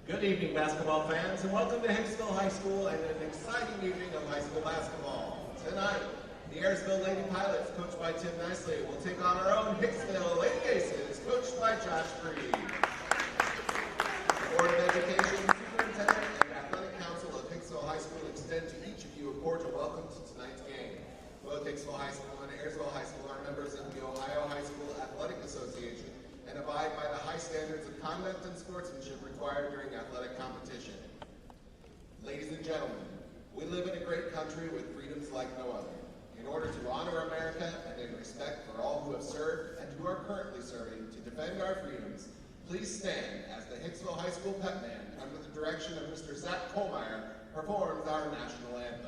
Good evening, basketball fans, and welcome to Hicksville High School and an exciting evening of high school basketball. Tonight, the Ayersville Lady Pilots, coached by Tim Nicely, will take on our own Hicksville Lady Aces, coached by Josh Freed. The Board of Education, Superintendent, and Athletic Council of Hicksville High School extend to each of you a cordial welcome to tonight's game. Both Hicksville High School and Ayersville High School are members of the Ohio High School Athletic Association and abide by the high standards of conduct and sportsmanship required during athletic competition. Ladies and gentlemen, we live in a great country with freedoms like no other. In order to honor America and in respect for all who have served and who are currently serving to defend our freedoms, please stand as the Hicksville High School Pep Band, under the direction of Mr. Zach Kohlmeyer, performs our national anthem.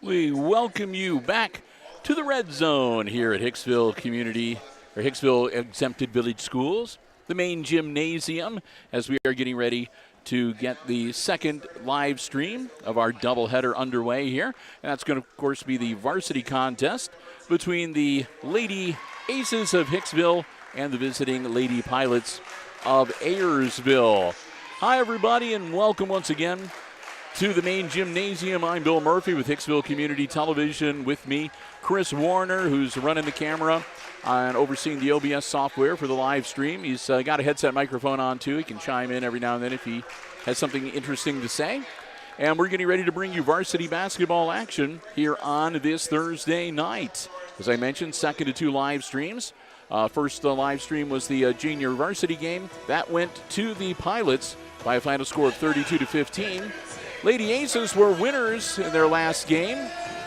We welcome you back to the Red Zone here at Hicksville Hicksville Exempted Village Schools, the main gymnasium, as we are getting ready to get the second live stream of our doubleheader underway here. And that's going to, of course, be the varsity contest between the Lady Aces of Hicksville and the visiting Lady Pilots of Ayersville. Hi, everybody, and welcome once again to the main gymnasium. I'm Bill Murphy with Hicksville Community Television. With me, Chris Warner, who's running the camera and overseeing the OBS software for the live stream. He's got a headset microphone on, too. He can chime in every now and then if he has something interesting to say. And we're getting ready to bring you varsity basketball action here on this Thursday night. As I mentioned, second of two live streams. First live stream was the junior varsity game. That went to the Pilots by a final score of 32-15. Lady Aces were winners in their last game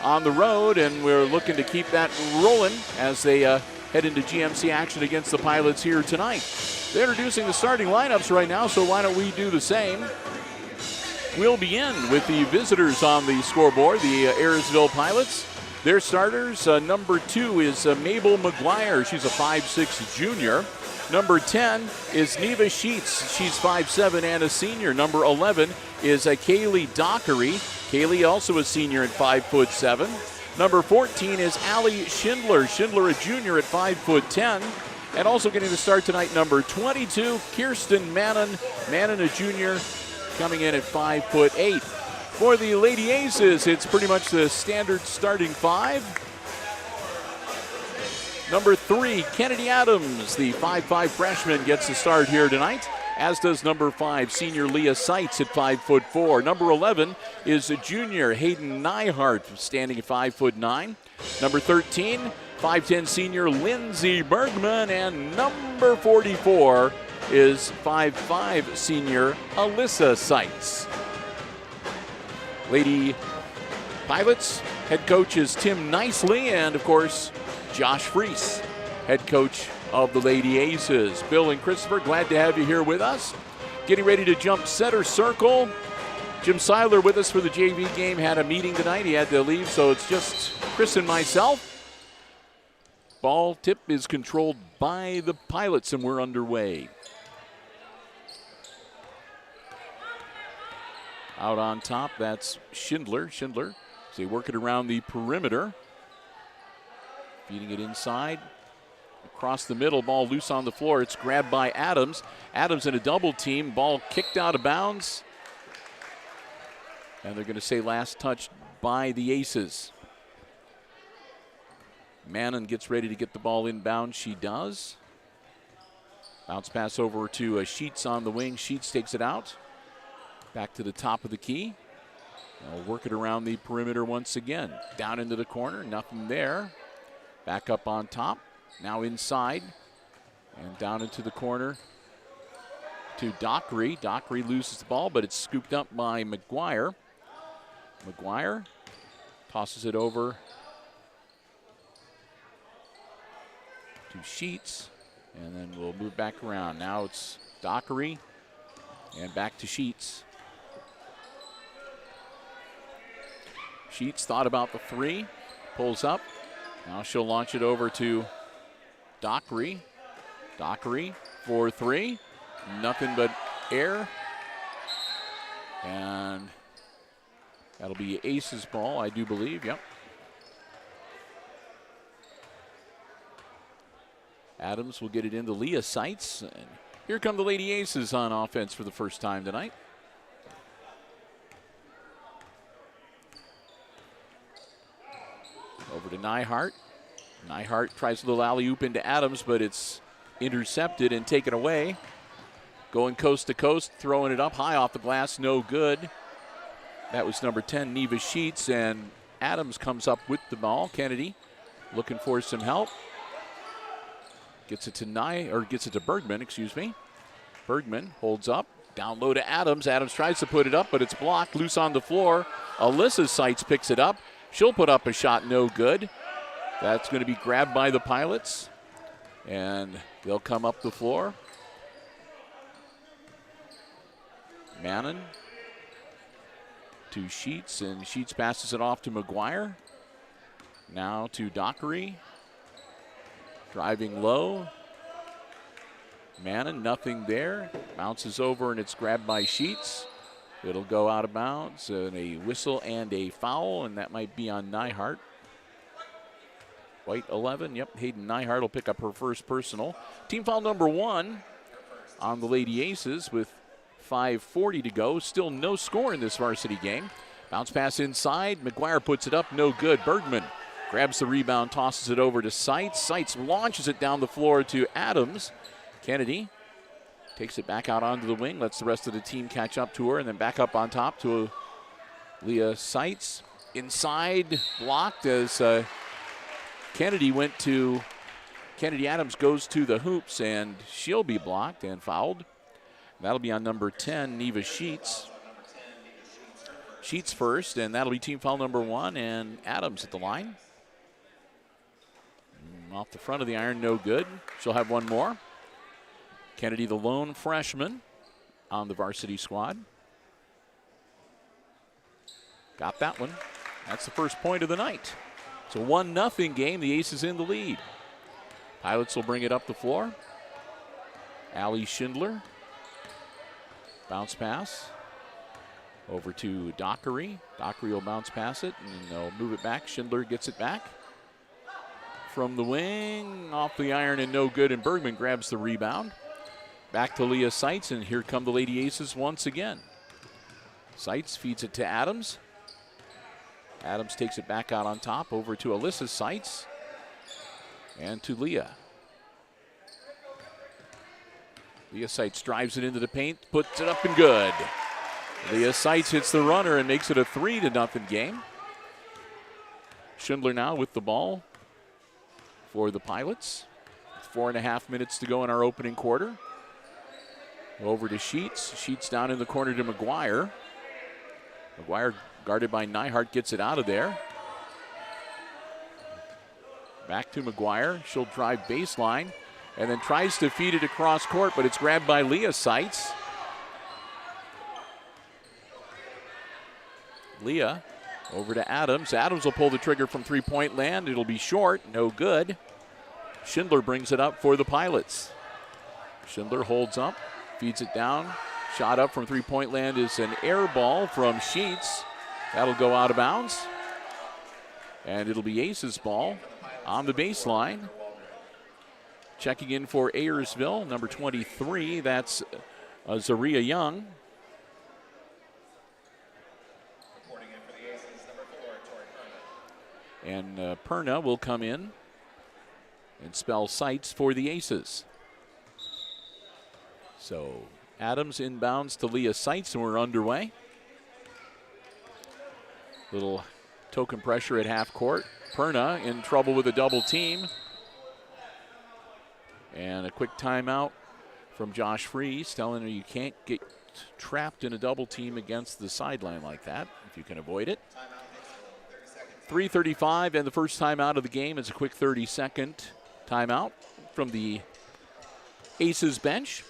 on the road, and we're looking to keep that rolling as they head into GMC action against the Pilots here tonight. They're introducing the starting lineups right now, so why don't we do the same? We'll begin with the visitors on the scoreboard, the Ayersville Pilots. Their starters, number 2 is Mabel McGuire. She's a 5'6" junior. Number 10 is Neva Sheets. She's 5'7" and a senior. Number 11 is Kaylee Dockery. Kaylee also a senior at 5'7". Number 14 is Allie Schindler. Schindler a junior at 5'10". And also getting the start tonight, number 22, Kirsten Mannon. Mannon a junior coming in at 5'8". For the Lady Aces, it's pretty much the standard starting five. Number 3, Kennedy Adams, the 5'5" freshman, gets the start here tonight, as does number 5, senior Leah Seitz at 5'4". Number 11 is junior Hayden Nyhart, standing at 5'9". Number 13, 5'10" senior Lindsey Bergman, and number 44 is 5'5" senior Alyssa Seitz. Lady Pilots head coach is Tim Nicely, and of course, Josh Freese, head coach of the Lady Aces. Bill and Christopher, glad to have you here with us. Getting ready to jump center circle. Jim Seiler with us for the JV game, had a meeting tonight. He had to leave, so it's just Chris and myself. Ball tip is controlled by the Pilots, and we're underway. Out on top, that's Schindler. Schindler, so they work it around the perimeter. Feeding it inside. Across the middle, ball loose on the floor. It's grabbed by Adams. Adams in a double team. Ball kicked out of bounds. And they're going to say last touch by the Aces. Mannon gets ready to get the ball inbound. She does. Bounce pass over to Sheets on the wing. Sheets takes it out. Back to the top of the key. They'll work it around the perimeter once again. Down into the corner, nothing there. Back up on top. Now inside. And down into the corner to Dockery. Dockery loses the ball, but it's scooped up by McGuire. McGuire tosses it over to Sheets. And then we'll move back around. Now it's Dockery and back to Sheets. Sheets thought about the three, pulls up. Now she'll launch it over to Dockery. Dockery for three. Nothing but air. And that'll be Ace's ball, I do believe. Yep. Adams will get it into Leah Seitz. And here come the Lady Aces on offense for the first time tonight. Over to Nyhart. Nyhart tries a little alley-oop into Adams, but it's intercepted and taken away. Going coast to coast, throwing it up high off the glass, no good. That was number 10, Neva Sheets, and Adams comes up with the ball. Kennedy looking for some help. Gets it to Bergman, excuse me. Bergman holds up, down low to Adams. Adams tries to put it up, but it's blocked, loose on the floor. Alyssa Seitz picks it up. She'll put up a shot, no good. That's going to be grabbed by the Pilots, and they'll come up the floor. Mannon to Sheets, and Sheets passes it off to McGuire. Now to Dockery. Driving low. Mannon, nothing there. Bounces over, and it's grabbed by Sheets. It'll go out of bounds, and a whistle and a foul, and that might be on Nyhart. White 11, yep, Hayden Nyhart will pick up her first personal. Team foul number 1 on the Lady Aces with 5:40 to go. Still no score in this varsity game. Bounce pass inside, McGuire puts it up, no good. Bergman grabs the rebound, tosses it over to Seitz. Seitz launches it down the floor to Adams. Kennedy takes it back out onto the wing, lets the rest of the team catch up to her, and then back up on top to Leah Seitz. Inside, blocked as Kennedy Adams goes to the hoops, and she'll be blocked and fouled. That'll be on number 10, Neva Sheets. Sheets first, and that'll be team foul number 1, and Adams at the line. Off the front of the iron, no good. She'll have one more. Kennedy, the lone freshman on the varsity squad. Got that one. That's the first point of the night. It's a 1-0 game. The Aces in the lead. Pilots will bring it up the floor. Allie Schindler. Bounce pass. Over to Dockery. Dockery will bounce pass it, and they'll move it back. Schindler gets it back. From the wing, off the iron, and no good, and Bergman grabs the rebound. Back to Leah Seitz, and here come the Lady Aces once again. Seitz feeds it to Adams. Adams takes it back out on top, over to Alyssa Seitz, and to Leah. Leah Seitz drives it into the paint, puts it up and good. Leah Seitz hits the runner and makes it a 3-0 game. Schindler now with the ball for the Pilots. 4.5 minutes to go in our opening quarter. Over to Sheets. Sheets down in the corner to McGuire. McGuire guarded by Nyhart gets it out of there. Back to McGuire. She'll drive baseline and then tries to feed it across court, but it's grabbed by Leah Seitz. Leah over to Adams. Adams will pull the trigger from three-point land. It'll be short, no good. Schindler brings it up for the Pilots. Schindler holds up, feeds it down. Shot up from three-point land is an air ball from Sheets. That'll go out of bounds. And it'll be Ace's ball. on the baseline. Checking in for Ayersville, number 23, that's Zaria Young. Reporting in for the Aces, number 4, Tori Perna. And Perna will come in and spell sights for the Aces. So Adams inbounds to Leah Sights, and we're underway. Little token pressure at half court. Perna in trouble with a double team. And a quick timeout from Josh Freese telling her you can't get trapped in a double team against the sideline like that if you can avoid it. 3:35 and the first timeout of the game is a quick 30-second timeout from the Aces bench.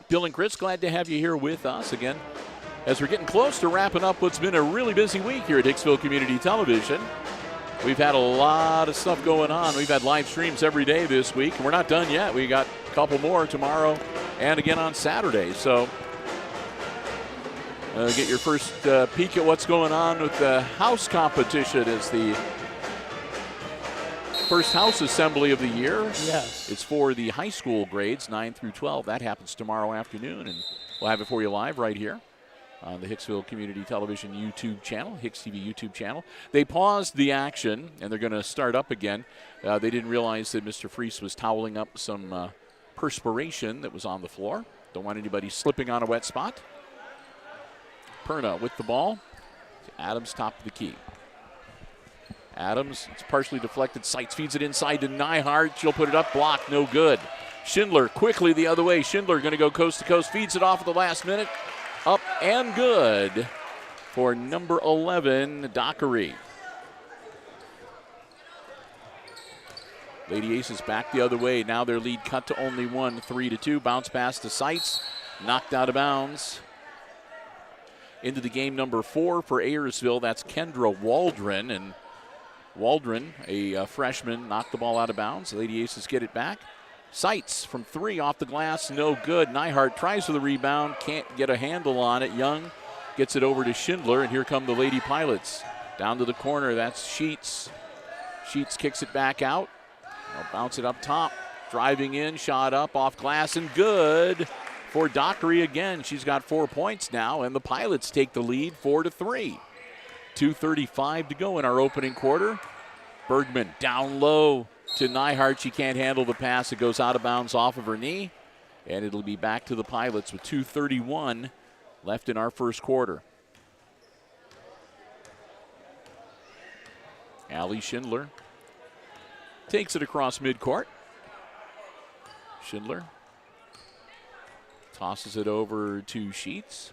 Bill and Chris, glad to have you here with us again as we're getting close to wrapping up what's been a really busy week here at Hicksville Community Television. We've had a lot of stuff going on. We've had live streams every day this week, and we're not done yet. We got a couple more tomorrow and again on Saturday. So get your first peek at what's going on with the house competition. It's the first house assembly of the year. Yes. It's for the high school grades, 9 through 12. That happens tomorrow afternoon, and we'll have it for you live right here on the Hicksville Community Television YouTube channel, HIX-TV YouTube channel. They paused the action, and they're going to start up again. They didn't realize that Mr. Freese was toweling up some perspiration that was on the floor. Don't want anybody slipping on a wet spot. Perna with the ball. Adams top of the key. Adams, it's partially deflected. Sights feeds it inside to Nyhart. She'll put it up, blocked, no good. Schindler quickly the other way. Schindler going to go coast to coast, feeds it off at the last minute. Up and good for number 11, Dockery. Lady Aces back the other way. Now their lead cut to only 1, 3-2. Bounce pass to Sights. Knocked out of bounds. Into the game number 4 for Ayersville. That's Kendra Waldron. And Waldron, a freshman, knocked the ball out of bounds. Lady Aces get it back. Sights from 3 off the glass, no good. Nyhart tries for the rebound, can't get a handle on it. Young gets it over to Schindler, and here come the Lady Pilots. Down to the corner, that's Sheets. Sheets kicks it back out. They'll bounce it up top. Driving in, shot up, off glass, and good for Dockery again. She's got 4 points now, and the Pilots take the lead 4-3. 2:35 to go in our opening quarter. Bergman down low to Nyhart. She can't handle the pass. It goes out of bounds off of her knee. And it'll be back to the Pilots with 2:31 left in our first quarter. Allie Schindler takes it across midcourt. Schindler tosses it over to Sheets.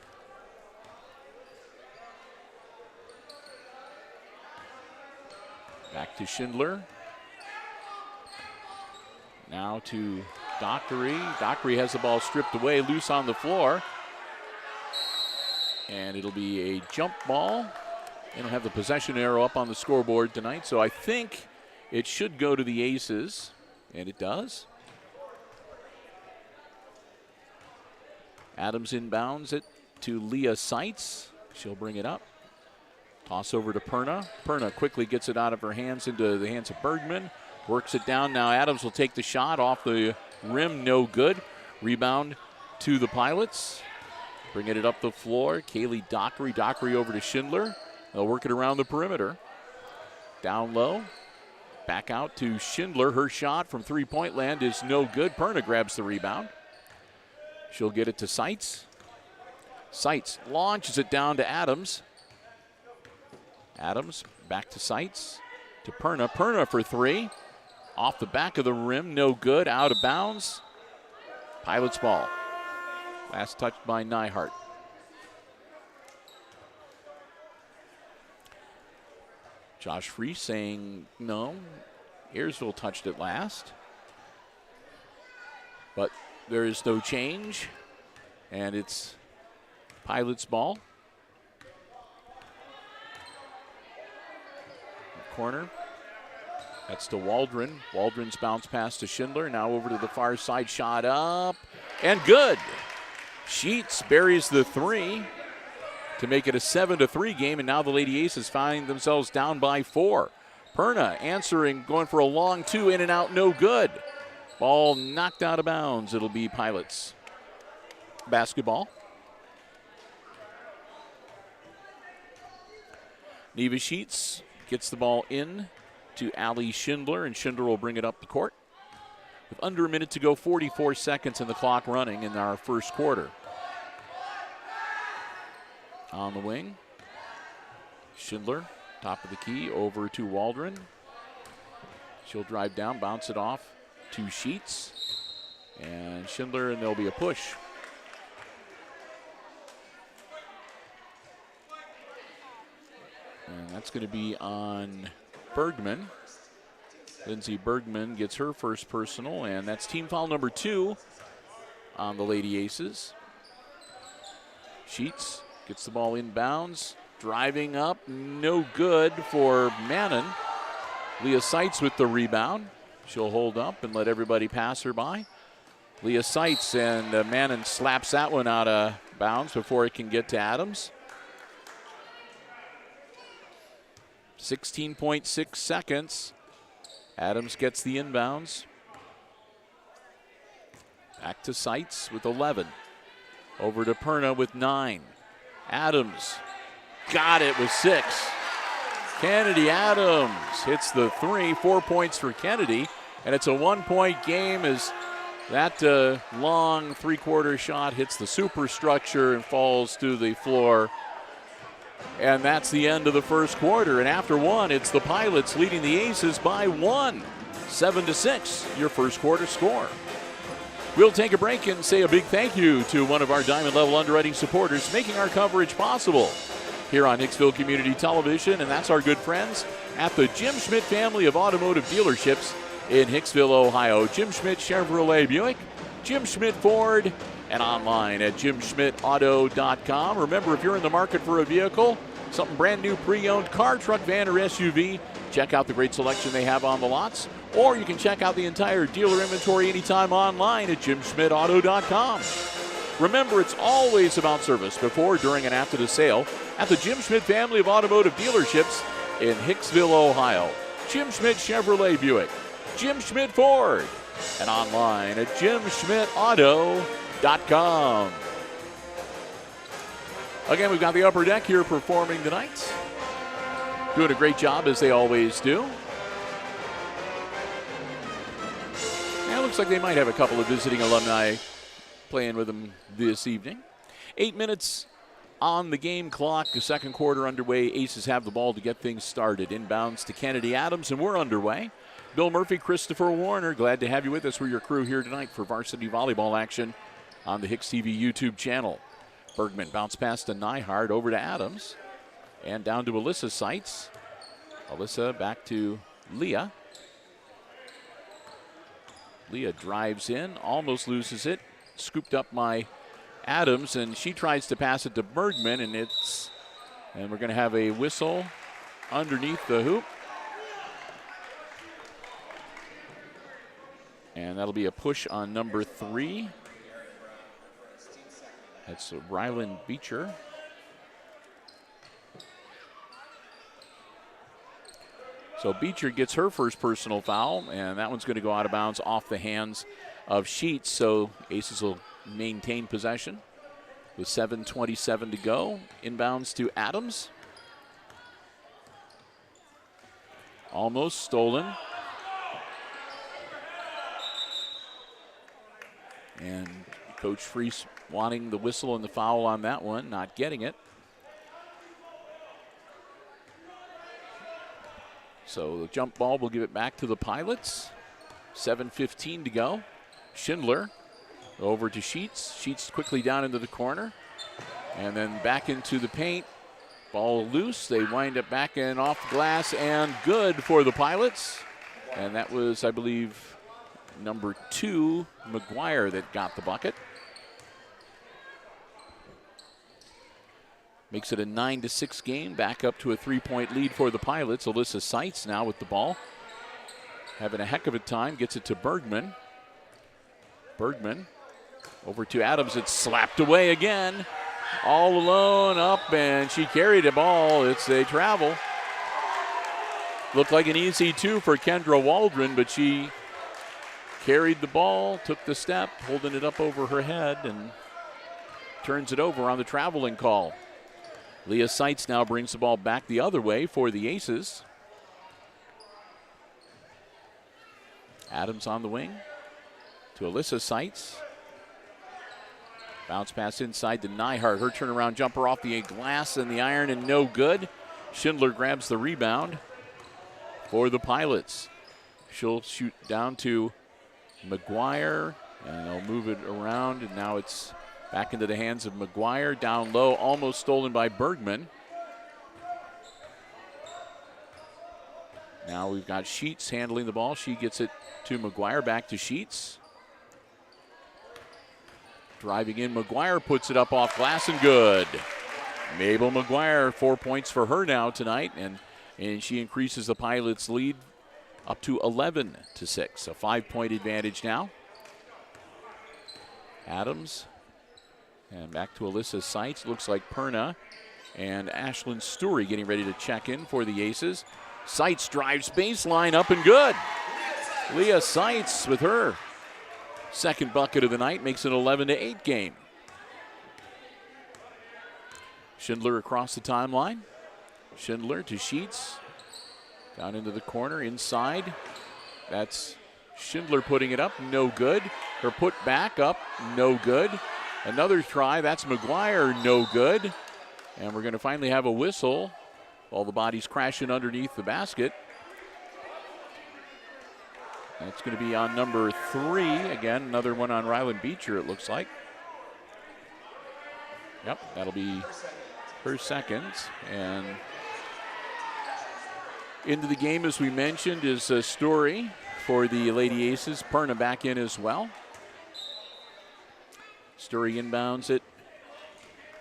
Back to Schindler. Now to Dockery. Dockery has the ball stripped away, loose on the floor. And it'll be a jump ball. They don't have the possession arrow up on the scoreboard tonight, so I think it should go to the Aces, and it does. Adams inbounds it to Leah Sights. She'll bring it up. Toss over to Perna. Perna quickly gets it out of her hands into the hands of Bergman. Works it down. Now Adams will take the shot off the rim. No good. Rebound to the Pilots. Bringing it up the floor. Kaylee Dockery. Dockery over to Schindler. They'll work it around the perimeter. Down low. Back out to Schindler. Her shot from three-point land is no good. Perna grabs the rebound. She'll get it to Sights. Sights launches it down to Adams. Adams back to Sights. To Perna. Perna for 3. Off the back of the rim. No good. Out of bounds. Pilots ball. Last touch by Nyhart. Josh Freese saying no. Ayersville touched it last. But there is no change. And it's Pilots ball. Corner. That's to Waldron. Waldron's bounce pass to Schindler. Now over to the far side. Shot up. And good. Sheets buries the 3 to make it a 7-3 game. And now the Lady Aces find themselves down by 4. Perna answering, going for a long two, in and out, no good. Ball knocked out of bounds. It'll be Pilots basketball. Neva Sheets gets the ball in to Allie Schindler, and Schindler will bring it up the court. With under a minute to go, 44 seconds in the clock running in our first quarter. On the wing, Schindler, top of the key, over to Waldron. She'll drive down, bounce it off to Sheets. And Schindler, and there'll be a push. And that's going to be on Bergman. Lindsey Bergman gets her first personal, and that's team foul number 2 on the Lady Aces. Sheets gets the ball inbounds, driving up, no good for Mannon. Leah Seitz with the rebound. She'll hold up and let everybody pass her by. Leah Seitz, and Mannon slaps that one out of bounds before it can get to Adams. 16.6 seconds. Adams gets the inbounds. Back to Seitz with 11. Over to Perna with 9. Adams got it with 6. Kennedy Adams hits the 3. 4 points for Kennedy. And it's a 1-point game as that long three-quarter shot hits the superstructure and falls to the floor. And that's the end of the first quarter. And after one, it's the Pilots leading the Aces by 1. 7-6, your first quarter score. We'll take a break and say a big thank you to one of our Diamond Level underwriting supporters making our coverage possible here on Hicksville Community Television, and that's our good friends at the Jim Schmidt family of automotive dealerships in Hicksville, Ohio. Jim Schmidt Chevrolet Buick, Jim Schmidt Ford, and online at jimschmidtauto.com. Remember, if you're in the market for a vehicle, something brand new, pre-owned, car, truck, van, or SUV, check out the great selection they have on the lots. Or you can check out the entire dealer inventory anytime online at jimschmidtauto.com. Remember, it's always about service before, during, and after the sale at the Jim Schmidt family of automotive dealerships in Hicksville, Ohio. Jim Schmidt Chevrolet Buick, Jim Schmidt Ford, and online at jimschmidtauto.com. Again, we've got the upper deck here performing tonight. Doing a great job, as they always do. And it looks like they might have a couple of visiting alumni playing with them this evening. 8 minutes on the game clock. The second quarter underway. Aces have the ball to get things started. Inbounds to Kennedy Adams, and we're underway. Bill Murphy, Christopher Warner, glad to have you with us. We're your crew here tonight for varsity volleyball action on the HIX-TV YouTube channel. Bergman bounce pass to Nyhard, over to Adams, and down to Alyssa Seitz. Alyssa back to Leah. Leah drives in, almost loses it. Scooped up by Adams, and she tries to pass it to Bergman, and we're going to have a whistle underneath the hoop. And that'll be a push on number 3. That's Ryland Beecher. So Beecher gets her first personal foul, and that one's going to go out of bounds off the hands of Sheets. So Aces will maintain possession with 7:27 to go. Inbounds to Adams. Almost stolen. And Coach Freese wanting the whistle and the foul on that one, not getting it. So the jump ball will give it back to the Pilots. 7:15 to go. Schindler over to Sheets. Sheets quickly down into the corner. And then back into the paint. Ball loose. They wind up back and off the glass, and good for the Pilots. And that was, I believe, number 2, McGuire, that got the bucket. Makes it a 9-6 game, back up to a 3-point lead for the Pilots. Alyssa Seitz now with the ball. Having a heck of a time, gets it to Bergman. Bergman over to Adams. It's slapped away again. All alone up, and she carried the ball. It's a travel. Looked like an easy 2 for Kendra Waldron, but she carried the ball, took the step, holding it up over her head, and turns it over on the traveling call. Leah Seitz now brings the ball back the other way for the Aces. Adams on the wing to Alyssa Seitz. Bounce pass inside to Nyhart. Her turnaround jumper off the glass and the iron, and no good. Schindler grabs the rebound for the Pilots. She'll shoot down to McGuire, and they'll move it around, and now it's back into the hands of McGuire. Down low, almost stolen by Bergman. Now we've got Sheets handling the ball. She gets it to McGuire, back to Sheets. Driving in, McGuire puts it up off glass and good. Mabel McGuire, 4 points for her now tonight, and she increases the Pilots' lead up to 11-6. A 5-point advantage now. Adams, and back to Alyssa Seitz. Looks like Perna and Ashlyn Story getting ready to check in for the Aces. Seitz drives baseline, up and good. Leah Seitz with her second bucket of the night makes it an 11-8 game. Schindler across the timeline. Schindler to Sheets. Down into the corner, inside. That's Schindler putting it up, no good. Her put back up, no good. Another try, that's McGuire, no good. And we're going to finally have a whistle. All the bodies crashing underneath the basket. That's going to be on number 3. Again, another one on Ryland Beecher, it looks like. Yep, that'll be her second. And into the game, as we mentioned, is a Story for the Lady Aces. Perna back in as well. Story inbounds it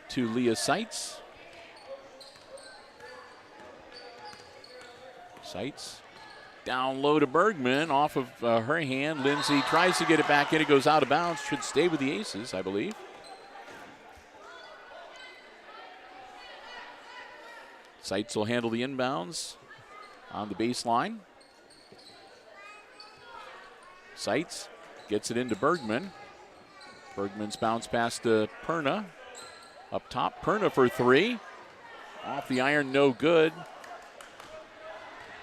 to Leah Seitz. Seitz down low to Bergman, off of her hand. Lindsay tries to get it back in. It goes out of bounds. Should stay with the Aces, I believe. Seitz will handle the inbounds on the baseline. Seitz gets it into Bergman. Bergman's bounce pass to Perna. Up top, Perna for 3. Off the iron, no good.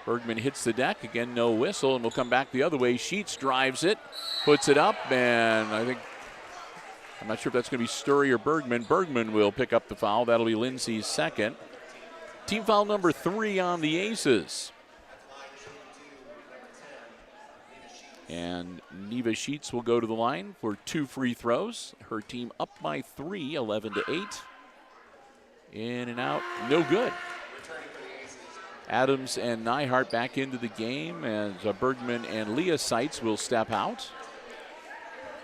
Bergman hits the deck. Again, no whistle, and we'll come back the other way. Sheets drives it, puts it up, and I'm not sure if that's going to be Story or Bergman. Bergman will pick up the foul. That'll be Lindsay's second. Team foul number 3 on the Aces. And Neva Sheets will go to the line for 2 free throws. Her team up by 3, 11-8. In and out, no good. Adams and Nyhart back into the game, and Bergman and Leah Seitz will step out.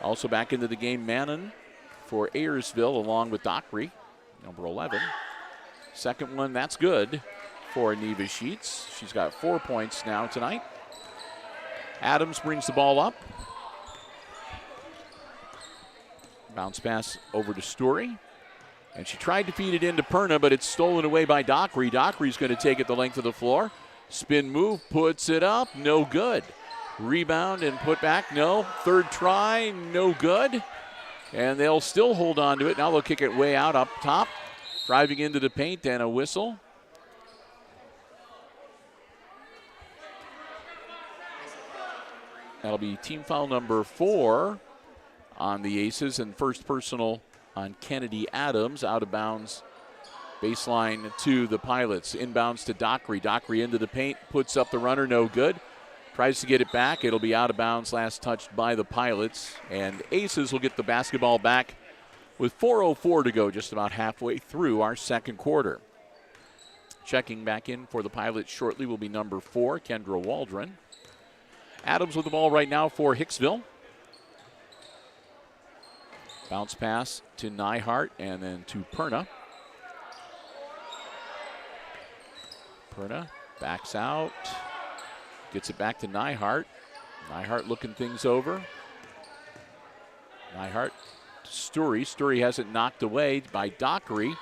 Also back into the game, Mannon for Ayersville along with Dockery, number 11. Second one, that's good for Neva Sheets. She's got 4 points now tonight. Adams brings the ball up. Bounce pass over to Story. And she tried to feed it into Perna, but it's stolen away by Dockery. Dockery's going to take it the length of the floor. Spin move, puts it up, no good. Rebound and put back, no. Third try, no good. And they'll still hold on to it. Now they'll kick it way out up top. Driving into the paint and a whistle. That'll be team foul number 4 on the Aces, and first personal on Kennedy Adams. Out of bounds, baseline to the Pilots. Inbounds to Dockery. Dockery into the paint, puts up the runner, no good. Tries to get it back. It'll be out of bounds, last touched by the Pilots. And Aces will get the basketball back with 4:04 to go, just about halfway through our second quarter. Checking back in for the Pilots shortly will be number 4, Kendra Waldron. Adams with the ball right now for Hicksville. Bounce pass to Nyhart and then to Perna. Perna backs out. Gets it back to Nyhart. Nyhart looking things over. Nyhart to Story. Story has it knocked away by Dockery.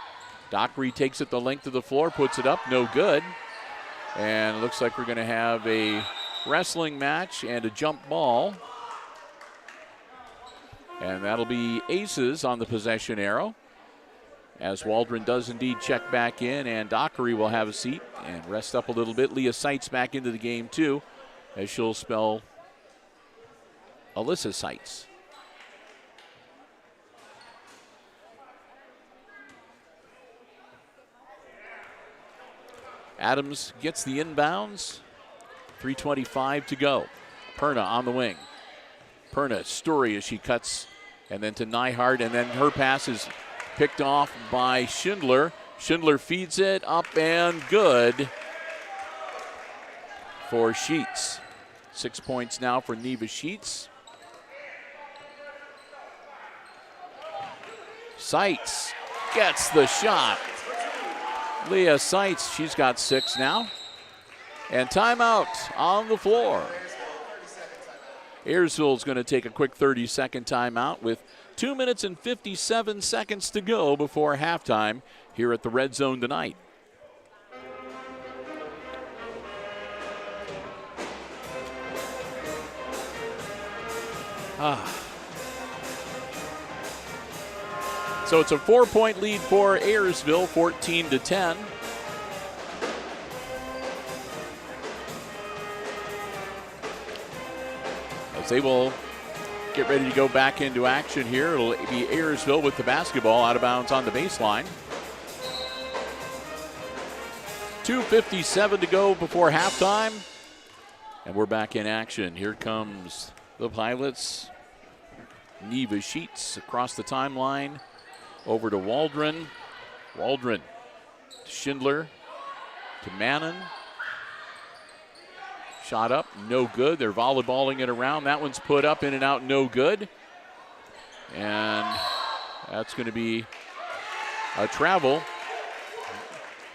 Dockery takes it the length of the floor, puts it up, no good. And it looks like we're going to have a wrestling match and a jump ball. And that'll be aces on the possession arrow, as Waldron does indeed check back in, and Dockery will have a seat and rest up a little bit. Leah Seitz back into the game too, as she'll spell Alyssa Seitz. Adams gets the inbounds. 3:25 to go. Perna on the wing. Perna, Story as she cuts, and then to Nyhart, and then her pass is picked off by Schindler. Schindler feeds it up and good for Sheets. 6 points now for Neva Sheets. Seitz gets the shot. Leah Seitz, she's got 6 now. And timeout on the floor. Ayersville's going to take a quick 30-second timeout with 2 minutes and 57 seconds to go before halftime here at the Red Zone tonight. So it's a 4-point lead for Ayersville, 14-10. As they will get ready to go back into action here. It'll be Ayersville with the basketball out of bounds on the baseline. 2:57 to go before halftime. And we're back in action. Here comes the Pilots. Neva Sheets across the timeline. Over to Waldron. Waldron to Schindler. To Mannon. Shot up, no good. They're volleyballing it around. That one's put up, in and out, no good. And that's going to be a travel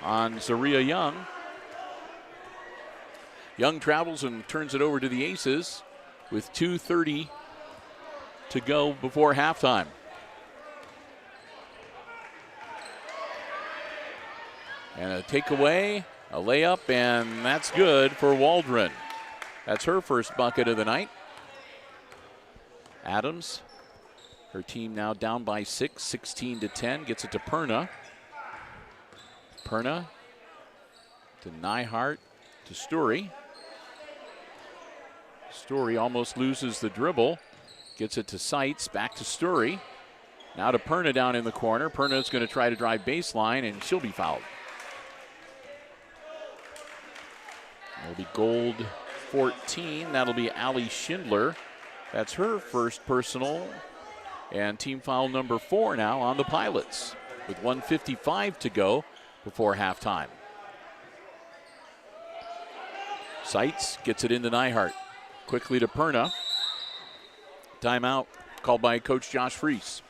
on Zaria Young. Young travels and turns it over to the Aces with 2:30 to go before halftime. And a takeaway, a layup, and that's good for Waldron. That's her first bucket of the night. Adams, her team now down by 6, 16-10, gets it to Perna. Perna to Nyhart to Story. Story almost loses the dribble. Gets it to Seitz, back to Story. Now to Perna down in the corner. Perna's going to try to drive baseline, and she'll be fouled. It'll be gold 14. That'll be Allie Schindler. That's her first personal. And team foul number 4 now on the Pilots with 1:55 to go before halftime. Seitz gets it into Nyhart. Quickly to Perna. Timeout called by Coach Josh Freese.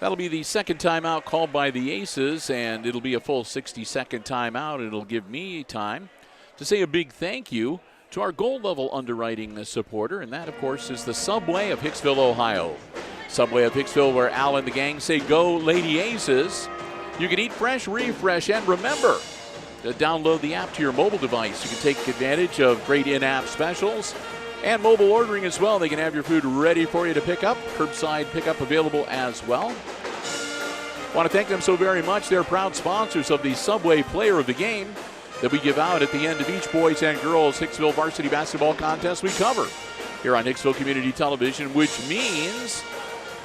That'll be the second timeout called by the Aces, and it'll be a full 60-second timeout. It'll give me time to say a big thank you to our gold level underwriting supporter, and that, of course, is the Subway of Hicksville, Ohio. Subway of Hicksville, where Al and the gang say, go Lady Aces. You can eat fresh, refresh, and remember to download the app to your mobile device. You can take advantage of great in-app specials and mobile ordering as well. They can have your food ready for you to pick up. Curbside pickup available as well. Want to thank them so very much. They're proud sponsors of the Subway Player of the Game that we give out at the end of each boys and girls Hicksville varsity basketball contest we cover here on Hicksville Community Television, which means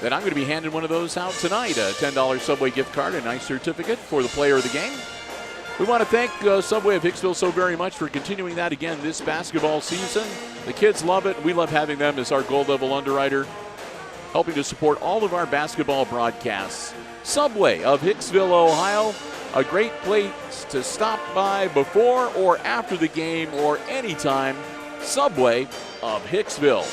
that I'm going to be handing one of those out tonight. A $10 Subway gift card, a nice certificate for the Player of the Game. We want to thank Subway of Hicksville so very much for continuing that again this basketball season. The kids love it. We love having them as our gold level underwriter, helping to support all of our basketball broadcasts. Subway of Hicksville, Ohio, a great place to stop by before or after the game or anytime. Subway of Hicksville.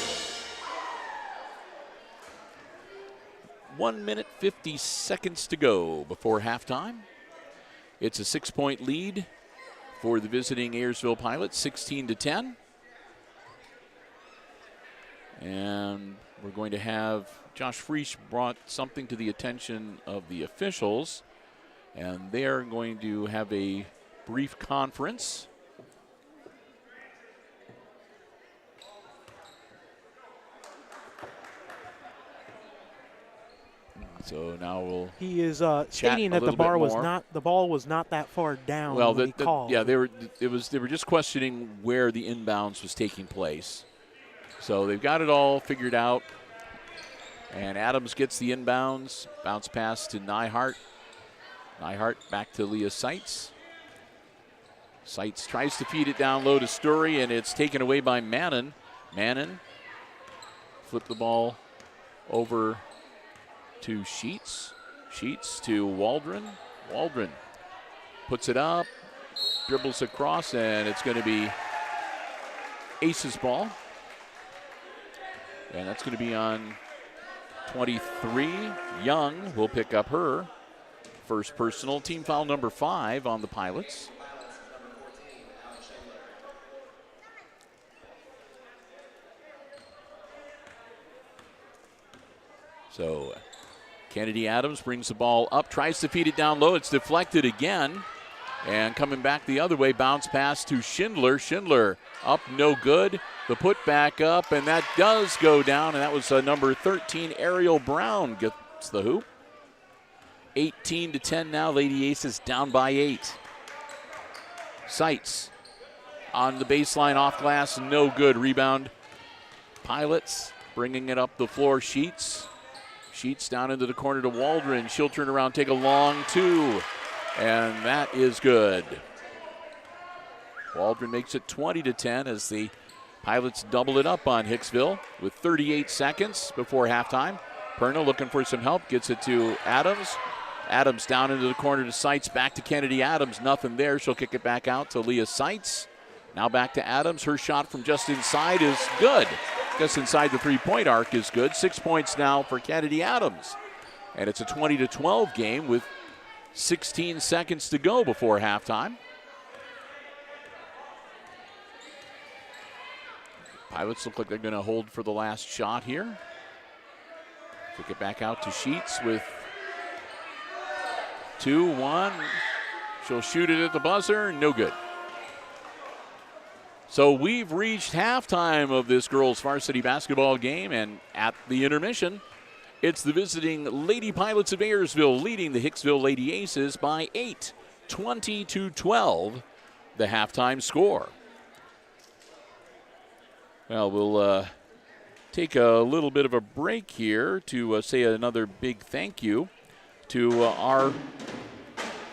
1 minute, 50 seconds to go before halftime. It's a 6-point lead for the visiting Ayersville Pilots, 16-10. And we're going to have Josh Freese brought something to the attention of the officials And they are going to have a brief conference. So now we'll. He is stating that the ball was not that far down. Well, when he called. yeah, they were just questioning where the inbounds was taking place. So they've got it all figured out. And Adams gets the inbounds, bounce pass to Nyhart. Nyhart back to Leah Seitz. Seitz tries to feed it down low to Story, and it's taken away by Mannon. Mannon flip the ball over to Sheets. Sheets to Waldron. Waldron puts it up, dribbles across, and it's going to be Ace's ball. And that's going to be on 23. Young will pick up her first personal. Team foul number 5 on the Pilots. So Kennedy Adams brings the ball up, tries to feed it down low. It's deflected again. And coming back the other way, bounce pass to Schindler. Schindler up, no good. The put back up, and that does go down. And that was number 13, Ariel Brown gets the hoop. 18-10 now. Lady Aces down by 8. Seitz on the baseline off glass, no good. Rebound. Pilots bringing it up the floor. Sheets. Sheets down into the corner to Waldron. She'll turn around, take a long 2, and that is good. Waldron makes it 20-10 as the Pilots double it up on Hicksville with 38 seconds before halftime. Perna looking for some help, gets it to Adams. Adams down into the corner to Seitz, back to Kennedy Adams. Nothing there. She'll kick it back out to Leah Seitz. Now back to Adams. Her shot from just inside is good. Just inside the three-point arc is good. 6 points now for Kennedy Adams. And it's a 20-12 game with 16 seconds to go before halftime. Pilots look like they're going to hold for the last shot here. Kick it back out to Sheets with 2-1. She'll shoot it at the buzzer. No good. So we've reached halftime of this girls' varsity basketball game, and at the intermission, it's the visiting Lady Pilots of Ayersville leading the Hicksville Lady Aces by 8, 20-12, the halftime score. Well, we'll take a little bit of a break here to say another big thank you to our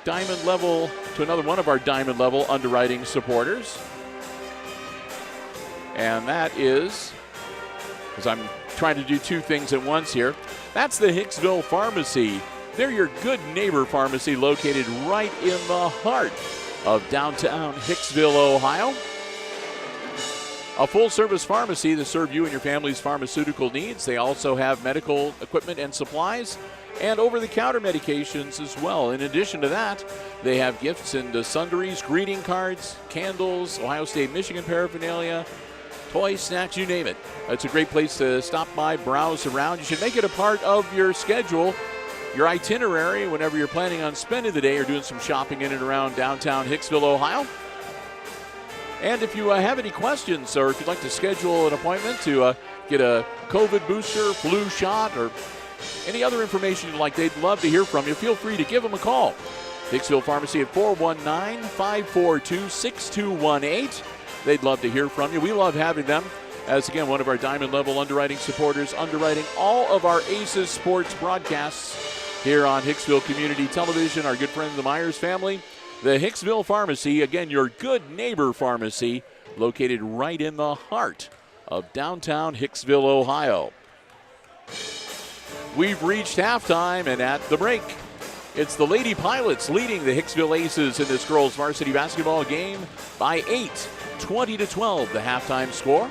diamond level, to another one of our diamond level underwriting supporters. And that is, because I'm trying to do two things at once here, that's the Hicksville Pharmacy. They're your good neighbor pharmacy located right in the heart of downtown Hicksville, Ohio. A full-service pharmacy to serve you and your family's pharmaceutical needs. They also have medical equipment and supplies and over-the-counter medications as well. In addition to that, they have gifts and sundries, greeting cards, candles, Ohio State, Michigan paraphernalia, toys, snacks, you name it. It's a great place to stop by, browse around. You should make it a part of your schedule, your itinerary, whenever you're planning on spending the day or doing some shopping in and around downtown Hicksville, Ohio. And if you have any questions or if you'd like to schedule an appointment to get a COVID booster, flu shot, or any other information you'd like, they'd love to hear from you. Feel free to give them a call. Hicksville Pharmacy at 419-542-6218. They'd love to hear from you. We love having them as, again, one of our diamond level underwriting supporters, underwriting all of our Aces sports broadcasts here on Hicksville Community Television. Our good friend, the Myers family. The Hicksville Pharmacy, again, your good neighbor pharmacy, located right in the heart of downtown Hicksville, Ohio. We've reached halftime, and at the break, it's the Lady Pilots leading the Hicksville Aces in this girls' varsity basketball game by 8, 20-12, the halftime score.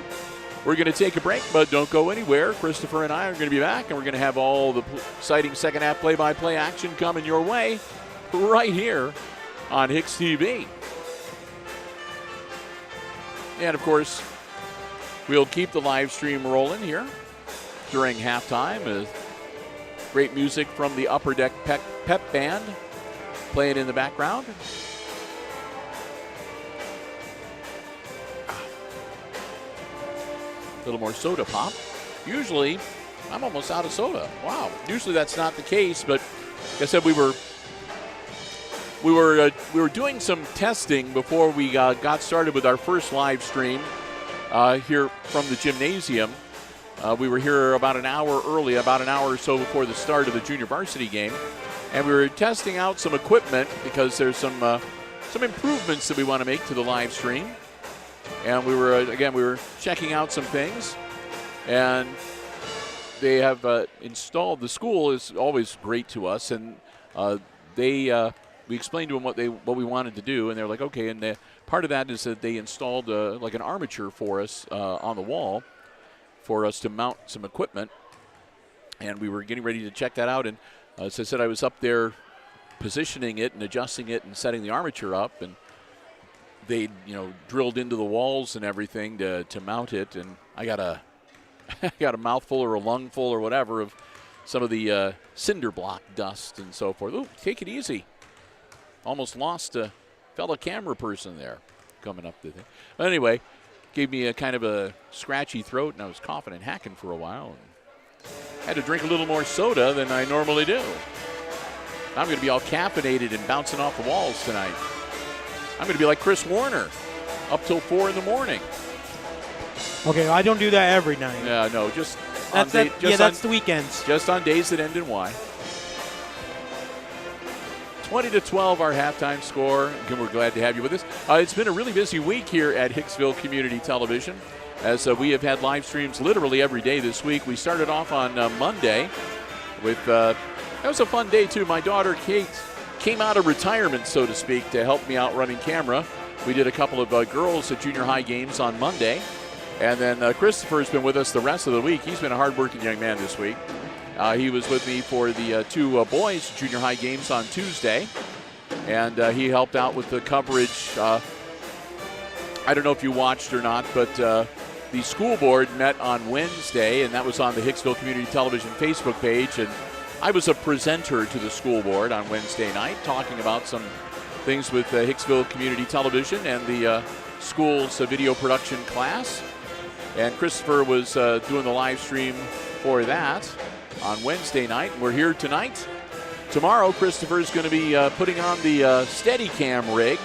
We're going to take a break, but don't go anywhere. Christopher and I are going to be back, and we're going to have all the exciting second-half play-by-play action coming your way right here on HIX-TV. And, of course, we'll keep the live stream rolling here during halftime. Great music from the Upper Deck Pep Band. playing in the background. A little more soda pop. Usually, I'm almost out of soda. Wow. Usually that's not the case, but like I said, we were doing some testing before we got started with our first live stream here from the gymnasium. We were here about an hour early, about an hour or so before the start of the junior varsity game, and we were testing out some equipment because there's some improvements that we want to make to the live stream. And we were checking out some things, and they have installed. The school is always great to us, and we explained to them what we wanted to do, and they're like, okay. And part of that is that they installed like an armature for us on the wall for us to mount some equipment, and we were getting ready to check that out. And as I said, I was up there positioning it and adjusting it and setting the armature up, and they, drilled into the walls and everything to mount it, and I got a mouthful or a lungful or whatever of some of the cinder block dust and so forth. Ooh, take it easy. Almost lost a fellow camera person there coming up the thing. But anyway, gave me a kind of a scratchy throat, and I was coughing and hacking for a while. And had to drink a little more soda than I normally do. I'm going to be all caffeinated and bouncing off the walls tonight. I'm going to be like Chris Warner, up till 4 in the morning. Okay, I don't do that every night. Yeah, no, just that's that's the weekends. Just on days that end in Y. 20-12, our halftime score. Again, we're glad to have you with us. It's been a really busy week here at Hicksville Community Television, as we have had live streams literally every day this week. We started off on Monday with that was a fun day too. My daughter Kate came out of retirement, so to speak, to help me out running camera. We did a couple of girls at junior high games on Monday. And then Christopher's been with us the rest of the week. He's been a hardworking young man this week. He was with me for the two boys' junior high games on Tuesday. And he helped out with the coverage. I don't know if you watched or not, but the school board met on Wednesday, and that was on the Hicksville Community Television Facebook page. And I was a presenter to the school board on Wednesday night, talking about some things with Hicksville Community Television and the school's video production class. And Christopher was doing the live stream for that on Wednesday night. We're here tonight. Tomorrow, Christopher is going to be putting on the Steadicam rig,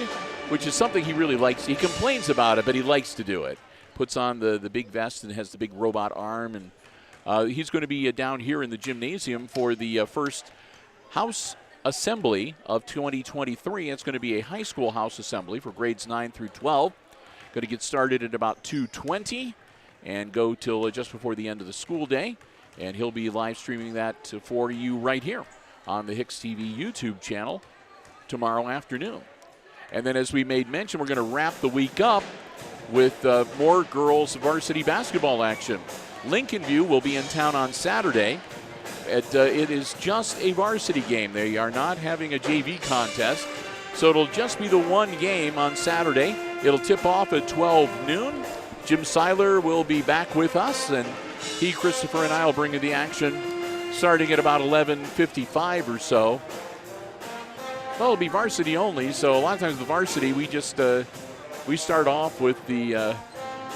which is something he really likes. He complains about it, but he likes to do it. Puts on the big vest and has the big robot arm, and he's going to be down here in the gymnasium for the first house assembly of 2023. It's going to be a high school house assembly for grades 9 through 12. Going to get started at about 2:20 and go till just before the end of the school day. And he'll be live streaming that for you right here on the HIX-TV YouTube channel tomorrow afternoon. And then, as we made mention, we're going to wrap the week up with more girls varsity basketball action. Lincoln View will be in town on Saturday. It is just a varsity game. They are not having a JV contest, so it'll just be the one game on Saturday. It'll tip off at 12 noon. Jim Seiler will be back with us, and he, Christopher, and I will bring you the action starting at about 11:55 or so. Well, it'll be varsity only, so a lot of times the varsity, we just we start off with the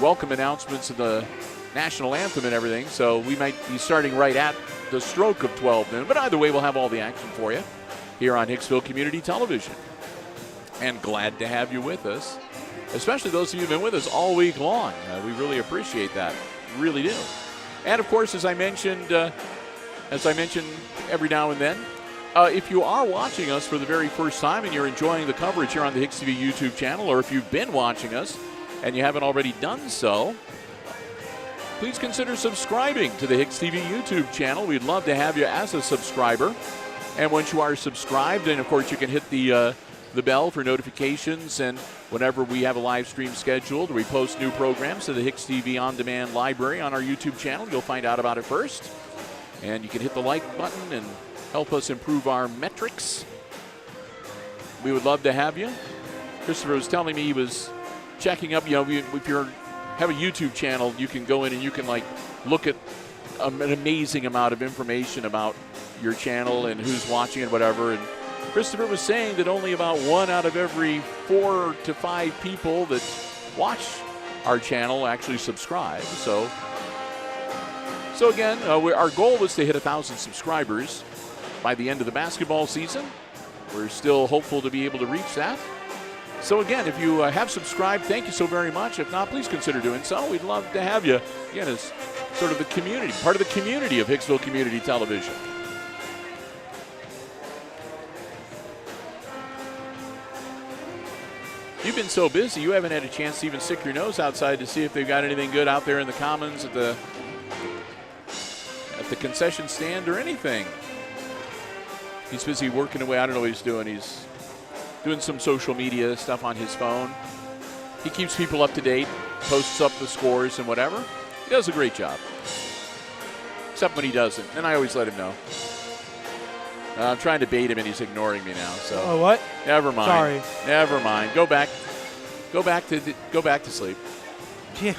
welcome announcements of the national anthem and everything, so we might be starting right at the stroke of 12 noon. But either way, we'll have all the action for you here on Hicksville Community Television. And glad to have you with us, especially those of you who've been with us all week long. We really appreciate that, really do. And of course, as I mentioned every now and then, if you are watching us for the very first time and you're enjoying the coverage here on the HIX-TV YouTube channel, or if you've been watching us and you haven't already done so, please consider subscribing to the HIX-TV YouTube channel. We'd love to have you as a subscriber. And once you are subscribed, and of course you can hit the bell for notifications, and whenever we have a live stream scheduled, we post new programs to the HIX-TV on-demand library on our YouTube channel. You'll find out about it first. And you can hit the like button and help us improve our metrics. We would love to have you. Christopher was telling me he was checking up, if you have a YouTube channel, you can go in and you can look at an amazing amount of information about your channel and who's watching and whatever. And Christopher was saying that only about 1 out of every 4 to 5 people that watch our channel actually subscribe. So again, our goal was to hit 1,000 subscribers by the end of the basketball season. We're still hopeful to be able to reach that. So again, if you have subscribed, thank you so very much. If not, please consider doing so. We'd love to have you, again, as sort of the community, part of the community of Hicksville Community Television. You've been so busy, you haven't had a chance to even stick your nose outside to see if they've got anything good out there in the commons at the concession stand or anything. He's busy working away. I don't know what he's doing. He's doing some social media stuff on his phone. He keeps people up to date, posts up the scores and whatever. He does a great job. Except when he doesn't, and I always let him know. I'm trying to bait him, and he's ignoring me now. So. Oh, what? Never mind. Sorry. Never mind. Go back to sleep. Yeah.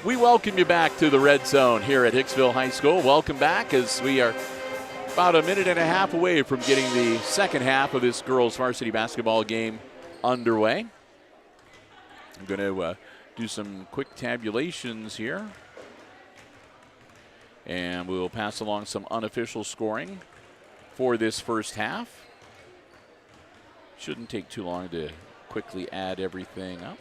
We welcome you back to the Red Zone here at Hicksville High School. Welcome back as we are about a minute and a half away from getting the second half of this girls varsity basketball game underway. I'm going to do some quick tabulations here. And we'll pass along some unofficial scoring for this first half. Shouldn't take too long to quickly add everything up.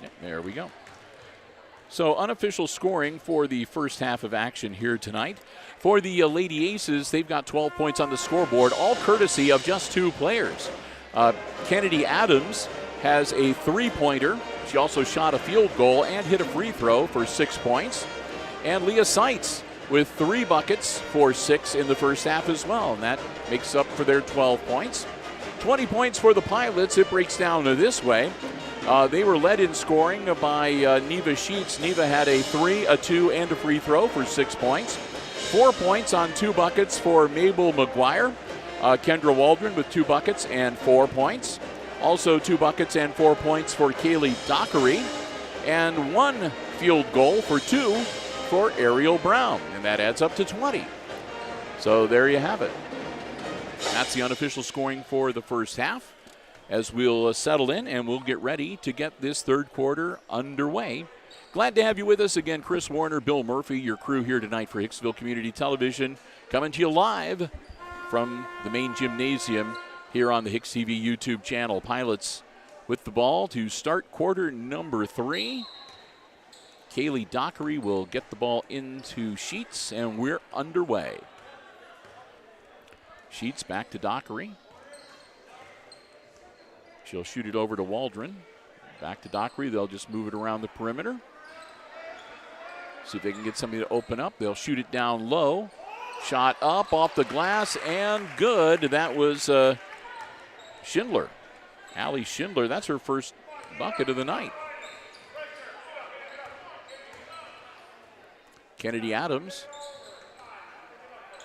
Yep, there we go. So unofficial scoring for the first half of action here tonight. For the Lady Aces, they've got 12 points on the scoreboard, all courtesy of just 2 players. Kennedy Adams has a 3-pointer. She also shot a field goal and hit a free throw for 6 points. And Leah Seitz with 3 buckets for 6 in the first half as well. And that makes up for their 12 points. 20 points for the Pilots. It breaks down this way. They were led in scoring by Neva Sheets. Neva had a 3, a 2, and a free throw for 6 points. 4 points on 2 buckets for Mabel McGuire. Kendra Waldron with 2 buckets and 4 points. Also 2 buckets and 4 points for Kaylee Dockery. And 1 field goal for 2 for Ariel Brown. And that adds up to 20. So there you have it. That's the unofficial scoring for the first half. As we'll settle in and we'll get ready to get this third quarter underway. Glad to have you with us again. Chris Warner, Bill Murphy, your crew here tonight for Hicksville Community Television. Coming to you live from the main gymnasium here on the HIX-TV YouTube channel. Pilots with the ball to start quarter number 3. Kaylee Dockery will get the ball into Sheets, and we're underway. Sheets back to Dockery. She'll shoot it over to Waldron. Back to Dockery. They'll just move it around the perimeter. See if they can get somebody to open up. They'll shoot it down low. Shot up off the glass and good. That was Schindler. Allie Schindler. That's her first bucket of the night. Kennedy Adams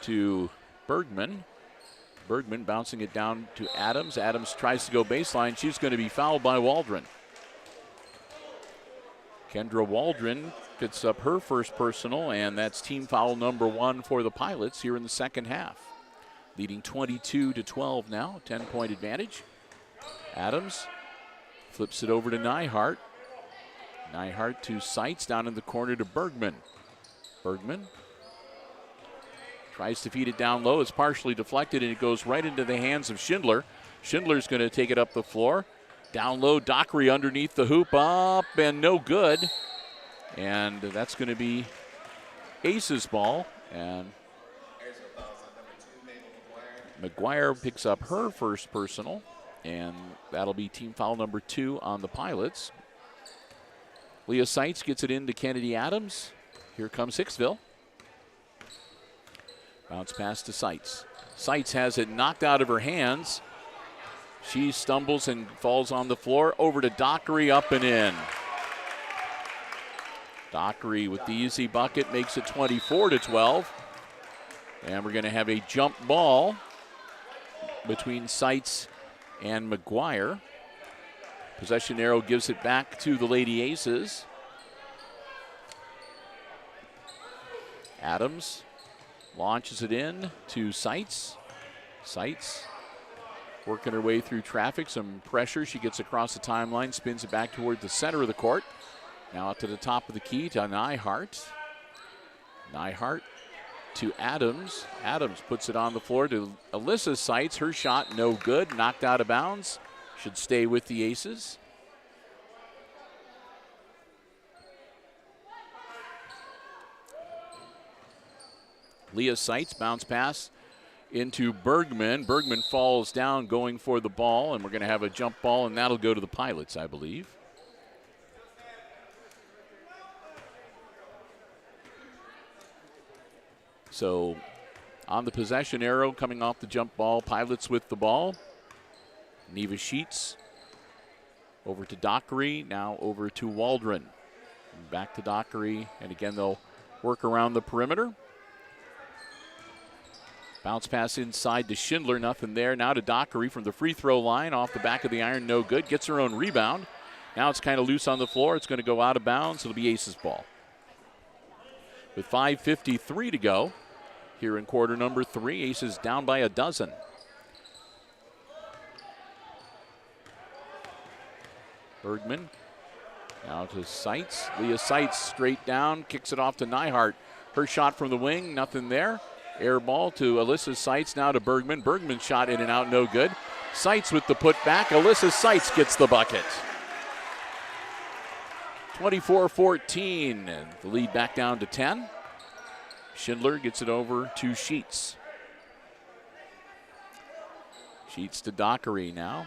to Bergman. Bergman bouncing it down to Adams. Adams tries to go baseline. She's going to be fouled by Waldron. Kendra Waldron picks up her first personal, and that's team foul number 1 for the Pilots here in the second half. Leading 22-12 now, 10-point advantage. Adams flips it over to Nyhart. Nyhart to Seitz down in the corner to Bergman. Bergman tries to feed it down low. It's partially deflected, and it goes right into the hands of Schindler. Schindler's going to take it up the floor. Down low, Dockery underneath the hoop, up and no good. And that's going to be Ace's ball. And McGuire picks up her first personal, and that'll be team foul number 2 on the Pilots. Leah Seitz gets it into Kennedy Adams. Here comes Hicksville. Bounce pass to Seitz. Seitz has it knocked out of her hands. She stumbles and falls on the floor. Over to Dockery, up and in. Dockery with the easy bucket makes it 24-12. And we're going to have a jump ball between Seitz and McGuire. Possession arrow gives it back to the Lady Aces. Adams launches it in to Seitz. Seitz working her way through traffic, some pressure. She gets across the timeline, spins it back toward the center of the court. Now out to the top of the key to Nyhart. Nyhart to Adams. Adams puts it on the floor to Alyssa Seitz. Her shot no good, knocked out of bounds. Should stay with the Aces. Leah Seitz bounce pass into Bergman. Bergman falls down going for the ball, and we're going to have a jump ball, and that'll go to the Pilots, I believe. So on the possession arrow, coming off the jump ball, Pilots with the ball. Neva Sheets over to Dockery, now over to Waldron. Back to Dockery, and again they'll work around the perimeter. Bounce pass inside to Schindler, nothing there. Now to Dockery from the free throw line, off the back of the iron, no good. Gets her own rebound. Now it's kind of loose on the floor. It's going to go out of bounds. It'll be Aces ball. With 5:53 to go here in quarter number 3, Aces down by a dozen. Bergman now to Seitz. Leah Seitz straight down, kicks it off to Nyhart. Her shot from the wing, nothing there. Air ball to Alyssa Seitz, now to Bergman. Bergman's shot in and out, no good. Seitz with the putback. Alyssa Seitz gets the bucket. 24-14, and the lead back down to 10. Schindler gets it over to Sheets. Sheets to Dockery now.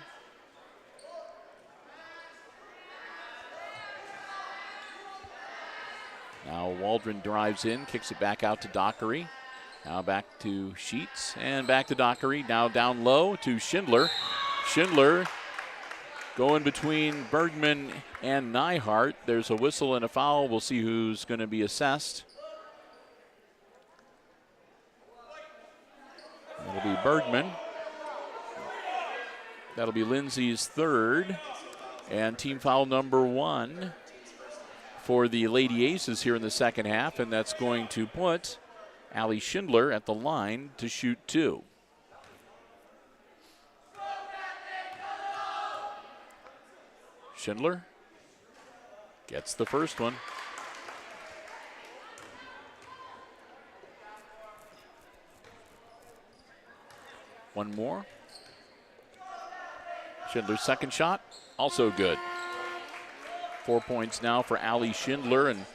Now Waldron drives in, kicks it back out to Dockery. Now back to Sheets and back to Dockery. Now down low to Schindler. Schindler going between Bergman and Nyhart. There's a whistle and a foul. We'll see who's going to be assessed. That'll be Bergman. That'll be Lindsay's third. And team foul number 1 for the Lady Aces here in the second half. And that's going to put Allie Schindler at the line to shoot 2. Schindler gets the first one. One more. Schindler's second shot, also good. 4 points now for Allie Schindler, and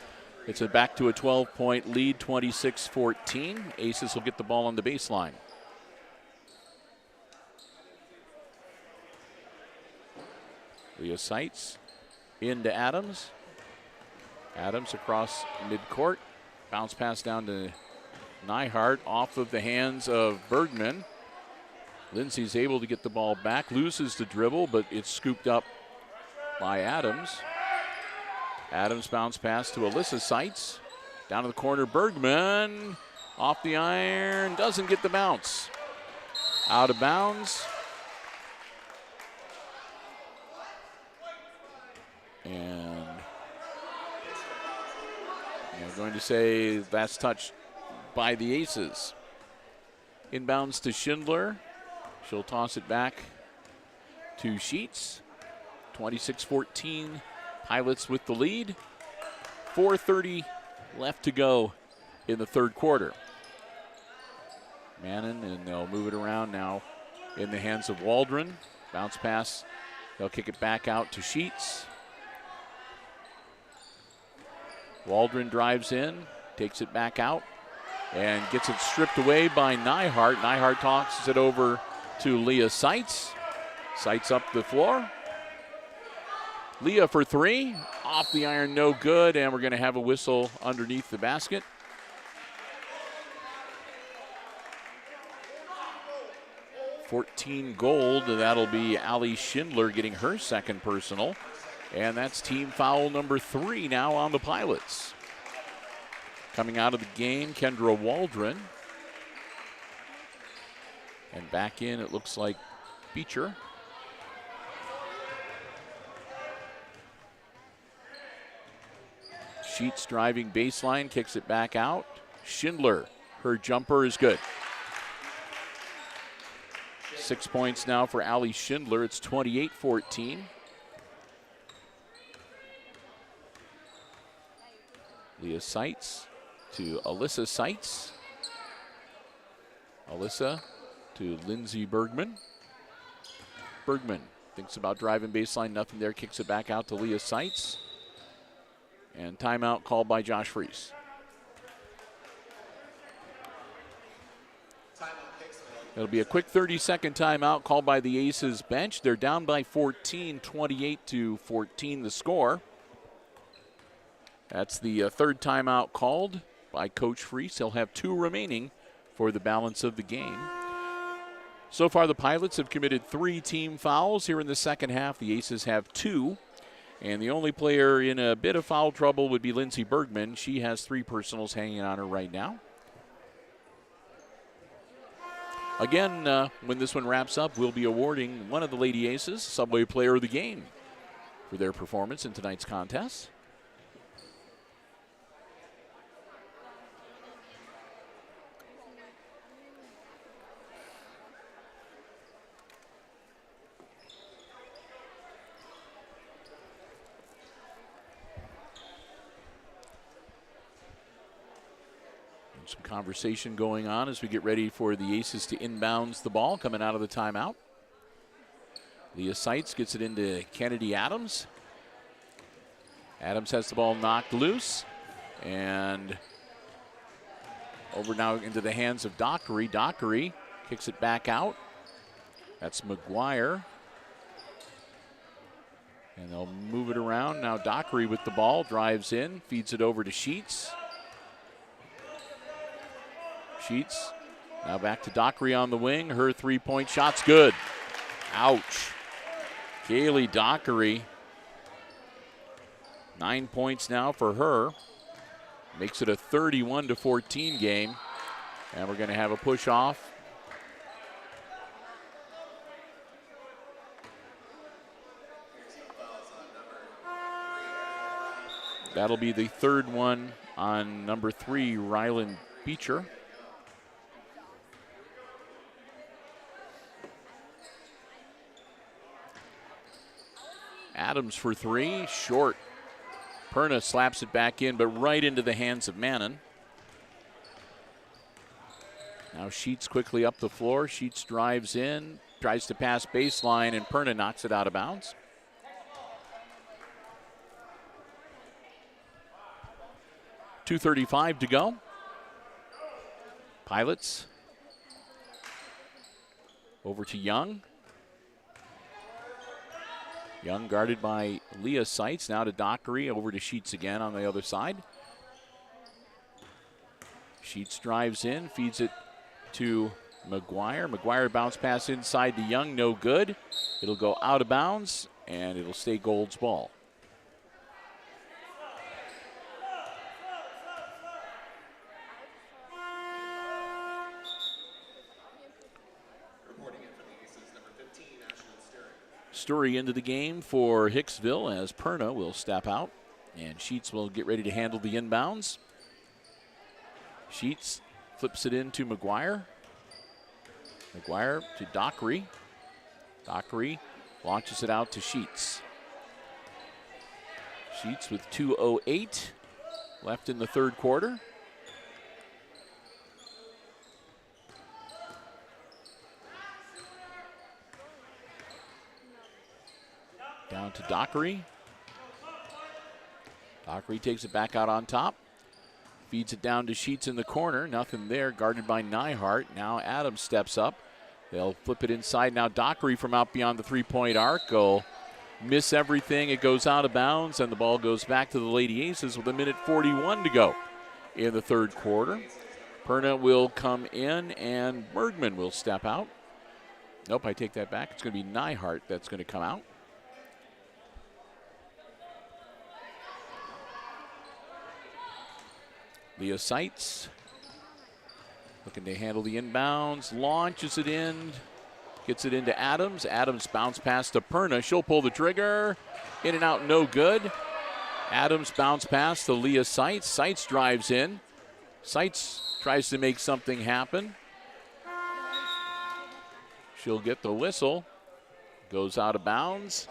it's back to a 12-point lead, 26-14. Aces will get the ball on the baseline. Leah Seitz into Adams. Adams across midcourt. Bounce pass down to Nyhart off of the hands of Bergman. Lindsay's able to get the ball back, loses the dribble, but it's scooped up by Adams. Adams bounce pass to Alyssa Seitz. Down to the corner, Bergman. Off the iron, doesn't get the bounce. Out of bounds. And I'm going to say that's touched by the Aces. Inbounds to Schindler. She'll toss it back to Sheets. 26-14. Pilots with the lead. 4:30 left to go in the third quarter. Mannon, and they'll move it around now in the hands of Waldron. Bounce pass. They'll kick it back out to Sheets. Waldron drives in, takes it back out, and gets it stripped away by Nyhart. Nyhart tosses it over to Leah Seitz. Seitz up the floor. Leah for 3, off the iron, no good, and we're going to have a whistle underneath the basket. $14 gold, that'll be Allie Schindler getting her second personal, and that's team foul number 3 now on the Pilots. Coming out of the game, Kendra Waldron. And back in, it looks like Beecher. Sheets driving baseline, kicks it back out. Schindler, her jumper is good. 6 points now for Allie Schindler. It's 28-14. Leah Seitz to Alyssa Seitz. Alyssa to Lindsay Bergman. Bergman thinks about driving baseline, nothing there, kicks it back out to Leah Seitz. And timeout called by Josh Freese. It'll be a quick 30-second timeout called by the Aces bench. They're down by 14, 28-14 the score. That's the third timeout called by Coach Freese. He'll have 2 remaining for the balance of the game. So far, the Pilots have committed 3 team fouls here in the second half. The Aces have 2. And the only player in a bit of foul trouble would be Lindsey Bergman. She has 3 personals hanging on her right now. Again, when this one wraps up, we'll be awarding one of the Lady Aces Subway Player of the Game for their performance in tonight's contest. Some conversation going on as we get ready for the Aces to inbounds the ball coming out of the timeout. Leah Seitz gets it into Kennedy Adams. Adams has the ball knocked loose. And over now into the hands of Dockery. Dockery kicks it back out. That's McGuire. And they'll move it around. Now Dockery with the ball, drives in, feeds it over to Sheets. Sheets now back to Dockery on the wing. Her 3-point shot's good. Ouch. Kaylee Dockery, 9 points now for her. Makes it a 31-14 game. And we're going to have a push off. That'll be the third one on number 3, Rylan Beecher. Adams for 3, short. Perna slaps it back in, but right into the hands of Mannon. Now Sheets quickly up the floor. Sheets drives in, tries to pass baseline, and Perna knocks it out of bounds. .235 to go. Pilots over to Young. Young guarded by Leah Seitz. Now to Dockery, over to Sheets again on the other side. Sheets drives in, feeds it to McGuire. McGuire bounce pass inside to Young, no good. It'll go out of bounds, and it'll stay Gold's ball. Story into the game for Hicksville as Perna will step out, and Sheets will get ready to handle the inbounds. Sheets flips it into McGuire. McGuire to Dockery. Dockery launches it out to Sheets. Sheets with 2:08 left in the third quarter. Down to Dockery. Dockery takes it back out on top. Feeds it down to Sheets in the corner. Nothing there, guarded by Nyhart. Now Adams steps up. They'll flip it inside. Now Dockery from out beyond the three-point arc will miss everything. It goes out of bounds, and the ball goes back to the Lady Aces with 1:41 to go in the third quarter. Perna will come in, and Bergman will step out. Nope, I take that back. It's going to be Nyhart that's going to come out. Leah Seitz looking to handle the inbounds, launches it in, gets it into Adams. Adams bounce pass to Perna. She'll pull the trigger. In and out, no good. Adams bounce pass to Leah Seitz. Seitz drives in, Seitz tries to make something happen. She'll get the whistle. Goes out of bounds.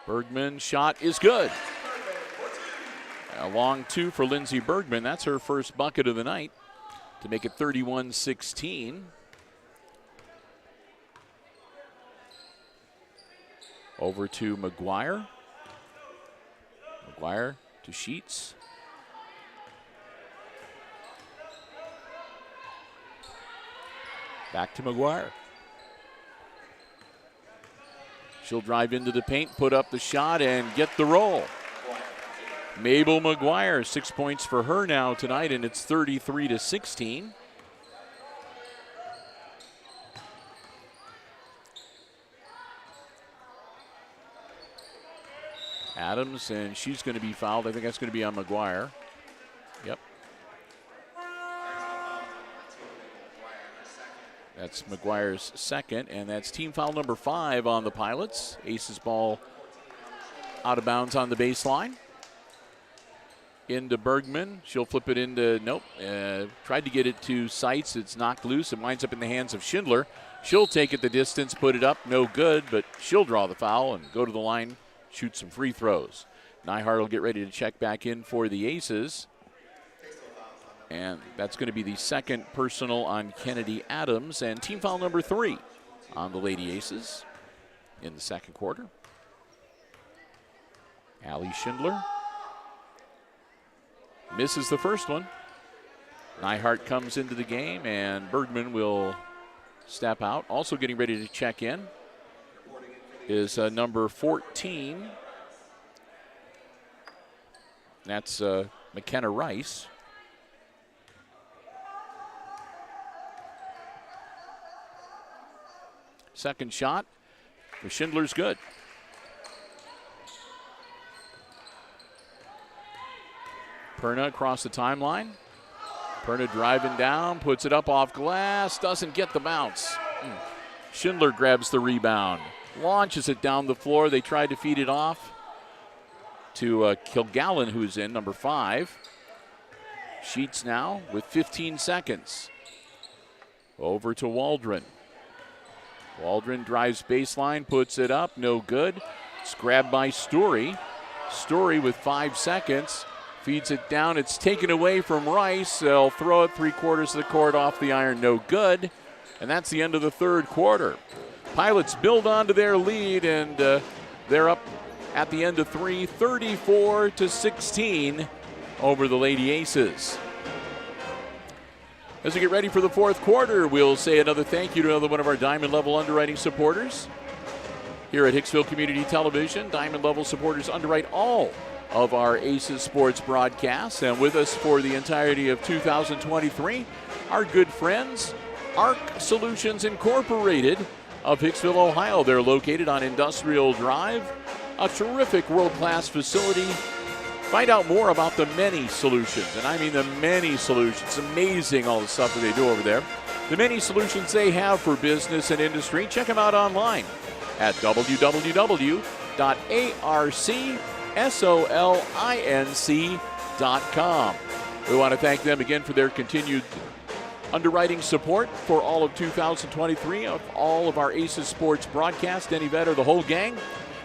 Bergman shot is good. A long 2 for Lindsey Bergman. That's her first bucket of the night to make it 31-16. Over to McGuire. McGuire to Sheets. Back to McGuire. She'll drive into the paint, put up the shot, and get the roll. Mabel McGuire, 6 points for her now tonight, and it's 33-16. Adams, and she's going to be fouled. I think that's going to be on McGuire. Yep. That's McGuire's second, and that's team foul number 5 on the Pilots. Aces ball out of bounds on the baseline. Into Bergman. She'll flip it into, nope. Tried to get it to Seitz. It's knocked loose. It winds up in the hands of Schindler. She'll take it the distance, put it up, no good, but she'll draw the foul and go to the line, shoot some free throws. Nyhart will get ready to check back in for the Aces. And that's going to be the second personal on Kennedy Adams, and team foul number 3 on the Lady Aces in the second quarter. Allie Schindler misses the first one. Nyhart comes into the game, and Bergman will step out. Also getting ready to check in is number 14. That's McKenna Rice. Second shot for Schindler's good. Perna across the timeline. Perna driving down, puts it up off glass, doesn't get the bounce. Schindler grabs the rebound, launches it down the floor. They tried to feed it off to Kilgallen, who's in, number 5. Sheets now with 15 seconds. Over to Waldron. Waldron drives baseline, puts it up, no good. It's grabbed by Story. Story with 5 seconds, feeds it down. It's taken away from Rice. They'll throw it 3/4 of the court off the iron, no good. And that's the end of the third quarter. Pilots build on to their lead, and they're up at the end of 3, 34-16 over the Lady Aces. As we get ready for the fourth quarter, we'll say another thank you to another one of our Diamond Level underwriting supporters. Here at Hicksville Community Television, Diamond Level supporters underwrite all of our Aces sports broadcasts. And with us for the entirety of 2023, our good friends, ARC Solutions Incorporated of Hicksville, Ohio. They're located on Industrial Drive, a terrific world-class facility. Find out more about the many solutions, and I mean the many solutions. It's amazing all the stuff that they do over there. The many solutions they have for business and industry. Check them out online at www.arcsolinc.com. We want to thank them again for their continued underwriting support for all of 2023 of all of our Aces sports broadcasts. Denny Vetter, the whole gang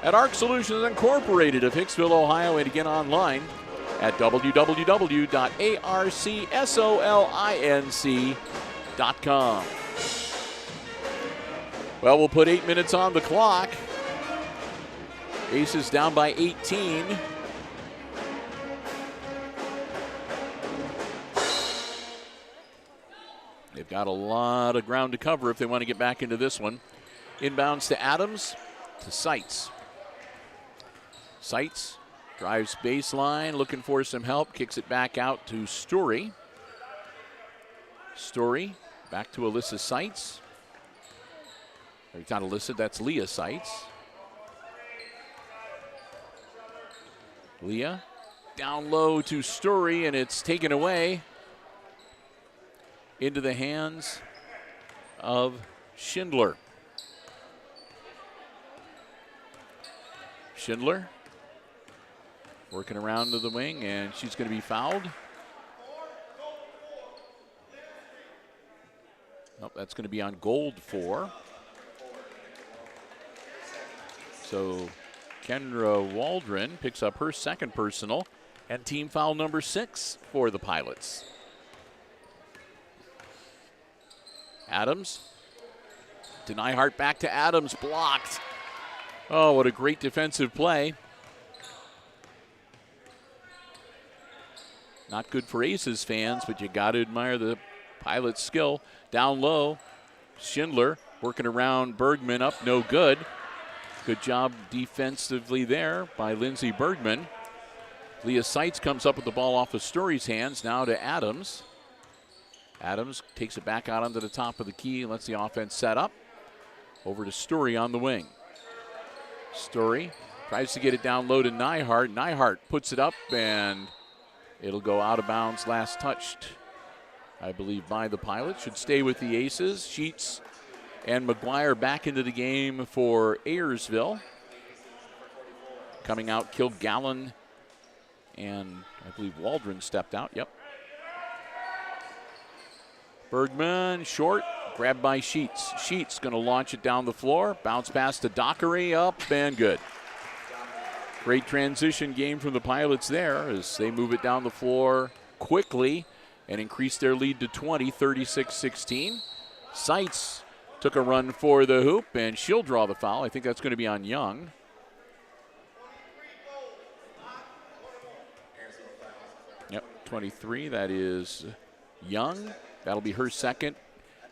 at ARC Solutions Incorporated of Hicksville, Ohio, and again online at www.arcsolinc.com. Well, we'll put 8 minutes on the clock. Aces down by 18. They've got a lot of ground to cover if they want to get back into this one. Inbounds to Adams, to Seitz. Seitz drives baseline, looking for some help, kicks it back out to Story. Story back to Alyssa Seitz. Or it's not Alyssa, that's Leah Seitz. Leah down low to Story, and it's taken away into the hands of Schindler. Schindler working around to the wing, and she's going to be fouled. Nope, that's going to be on Gold 4. So Kendra Waldron picks up her second personal, and team foul number 6 for the Pilots. Adams to Nyhart, back to Adams, blocked. Oh, what a great defensive play. Not good for Aces fans, but you got to admire the Pilots' skill. Down low, Schindler working around Bergman, up no good. Good job defensively there by Lindsey Bergman. Leah Seitz comes up with the ball off of Story's hands, now to Adams. Adams takes it back out onto the top of the key and lets the offense set up. Over to Story on the wing. Story tries to get it down low to Nyhart. Nyhart puts it up, and it'll go out of bounds. Last touched, I believe, by the Pilots. Should stay with the Aces. Sheets and McGuire back into the game for Ayersville. Coming out, Kilgallen, and I believe Waldron stepped out. Yep. Bergman, short, grabbed by Sheets. Sheets going to launch it down the floor. Bounce pass to Dockery, up and good. Great transition game from the Pilots there as they move it down the floor quickly and increase their lead to 20, 36-16. Seitz took a run for the hoop, and she'll draw the foul. I think that's going to be on Young. Yep, 23, that is Young. That'll be her second.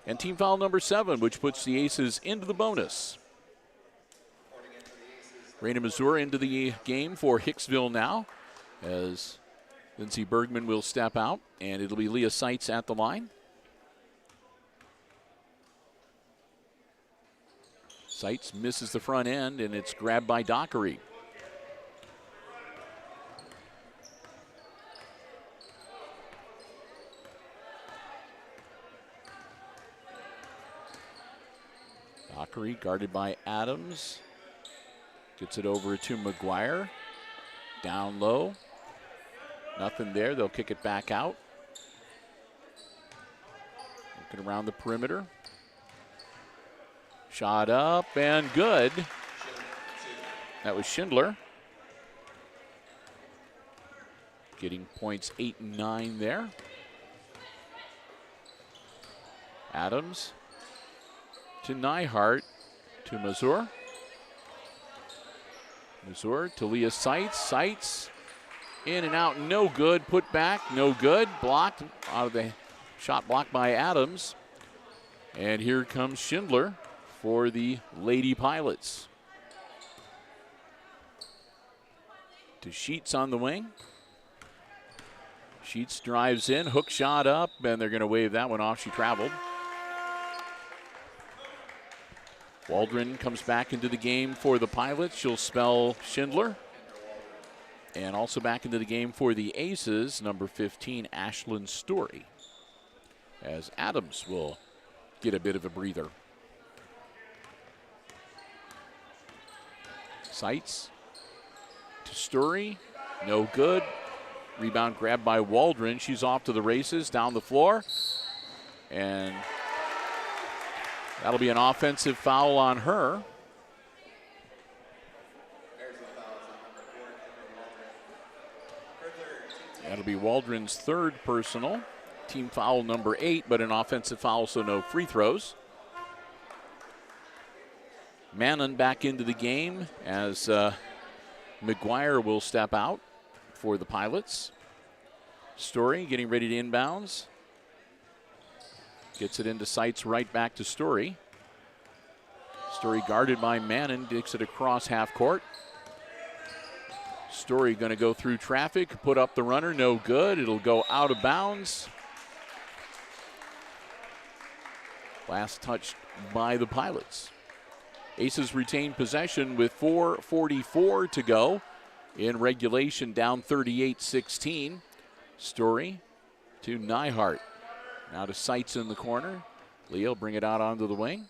And team foul number 7, which puts the Aces into the bonus. Raina Mazur into the game for Hicksville now, as Lindsey Bergman will step out, and it'll be Leah Seitz at the line. Seitz misses the front end, and it's grabbed by Dockery. Dockery guarded by Adams. Gets it over to McGuire. Down low. Nothing there. They'll kick it back out. Looking around the perimeter. Shot up and good. That was Schindler. Getting points 8 and 9 there. Adams to Nyhart to Mazur. Mazur to Leah Seitz. Seitz in and out, no good. Put back, no good. Blocked out of the shot, blocked by Adams. And here comes Schindler for the Lady Pilots. To Sheets on the wing. Sheets drives in, hook shot up, and they're going to wave that one off. She traveled. Waldron comes back into the game for the Pilots. She'll spell Schindler. And also back into the game for the Aces, number 15, Ashlyn Story. As Adams will get a bit of a breather. Seitz to Story, no good. Rebound grabbed by Waldron. She's off to the races, down the floor. And that'll be an offensive foul on her. That'll be Waldron's third personal. Team foul number 8, but an offensive foul, so no free throws. Mannon back into the game as McGuire will step out for the Pilots. Story getting ready to inbounds. Gets it into Seitz, right back to Story. Story guarded by Mannon, takes it across half court. Story going to go through traffic, put up the runner, no good. It'll go out of bounds. Last touched by the Pilots. Aces retain possession with 4:44 to go in regulation, down 38-16. Story to Nyhart. Now to Seitz in the corner. Leo bring it out onto the wing.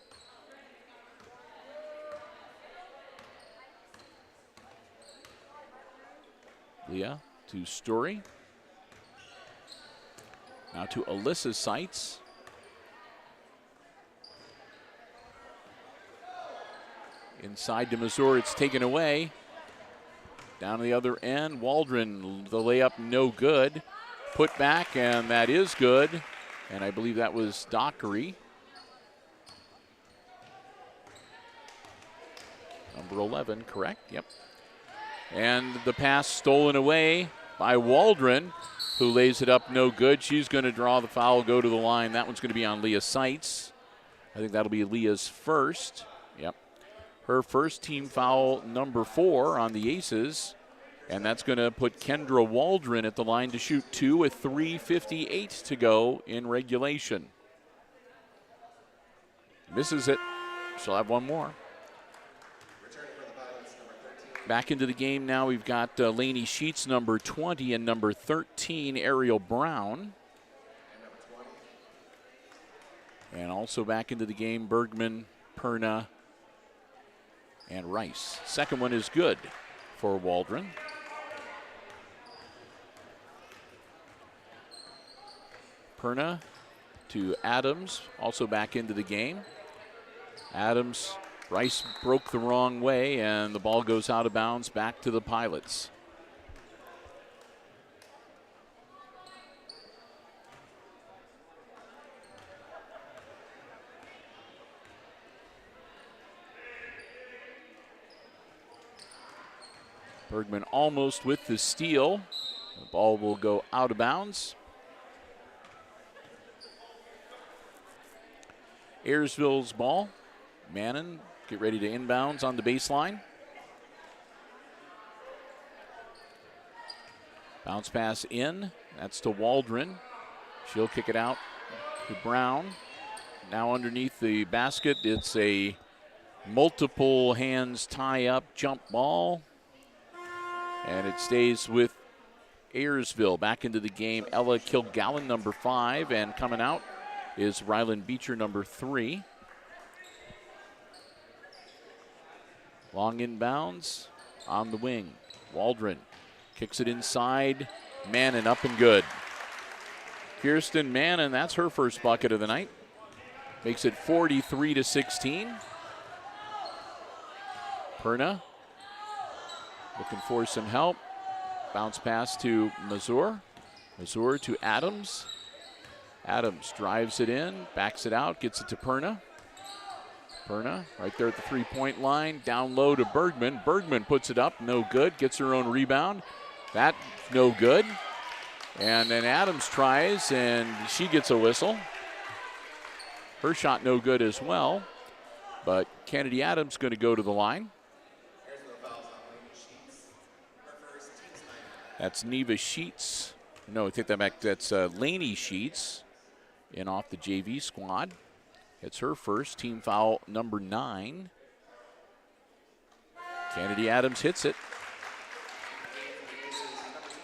Leah to Story. Now to Alyssa Seitz. Inside to Mazur, it's taken away. Down to the other end, Waldron, the layup no good. Put back, and that is good. And I believe that was Dockery. Number 11, correct? Yep. And the pass stolen away by Waldron, who lays it up no good. She's going to draw the foul, go to the line. That one's going to be on Leah Seitz. I think that'll be Leah's first. Yep. Her first team foul, number 4 on the Aces. And that's going to put Kendra Waldron at the line to shoot 2 with 3:58 to go in regulation. Misses it. She'll have one more. Back into the game now, we've got Lainey Sheets, number 20, and number 13, Ariel Brown. And also back into the game, Bergman, Perna, and Rice. Second one is good for Waldron. Perna to Adams, also back into the game. Adams, Rice broke the wrong way, and the ball goes out of bounds back to the Pilots. Bergman almost with the steal. The ball will go out of bounds. Ayersville's ball. Mannon get ready to inbounds on the baseline. Bounce pass in. That's to Waldron. She'll kick it out to Brown. Now underneath the basket, it's a multiple hands tie-up jump ball. And it stays with Ayersville. Back into the game, Ella Kilgallen, number 5, and coming out is Rylan Beecher, number 3. Long inbounds on the wing. Waldron kicks it inside. Mannon up and good. Kirsten Mannon, that's her first bucket of the night. Makes it 43-16. Perna looking for some help. Bounce pass to Mazur. Mazur to Adams. Adams drives it in, backs it out, gets it to Perna. Perna right there at the three-point line. Down low to Bergman. Bergman puts it up, no good. Gets her own rebound. That no good. And then Adams tries, and she gets a whistle. Her shot no good as well. But Kennedy Adams going to go to the line. That's Neva Sheets. No, take that back. That's Lainey Sheets in off the JV squad. It's her first, team foul number 9. Kennedy Adams hits it.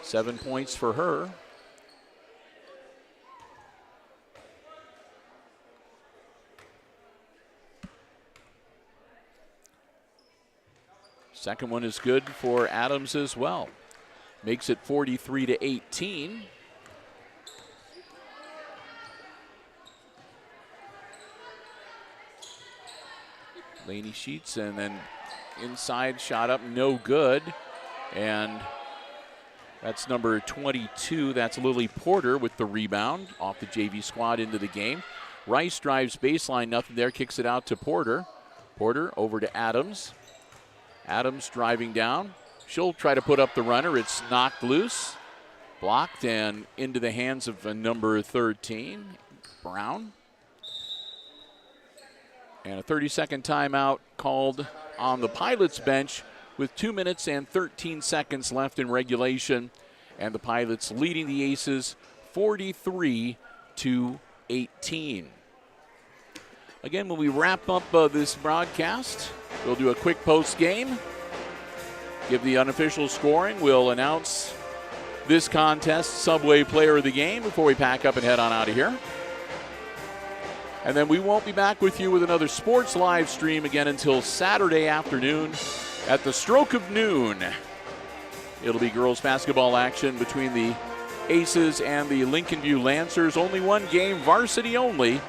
7 points for her. Second one is good for Adams as well. Makes it 43-18. Lainey Sheets, and then inside shot up, no good. And that's number 22. That's Lily Porter with the rebound off the JV squad into the game. Rice drives baseline, nothing there, kicks it out to Porter. Porter over to Adams. Adams driving down. She'll try to put up the runner. It's knocked loose, blocked, and into the hands of number 13, Brown. And a 30-second timeout called on the Pilots bench with 2 minutes and 13 seconds left in regulation. And the Pilots leading the Aces 43-18. Again, when we wrap up this broadcast, we'll do a quick post game. Give the unofficial scoring. We'll announce this contest Subway Player of the Game before we pack up and head on out of here. And then we won't be back with you with another sports live stream again until Saturday afternoon at the stroke of noon. It'll be girls basketball action between the Aces and the Lincoln View Lancers. Only one game, varsity only,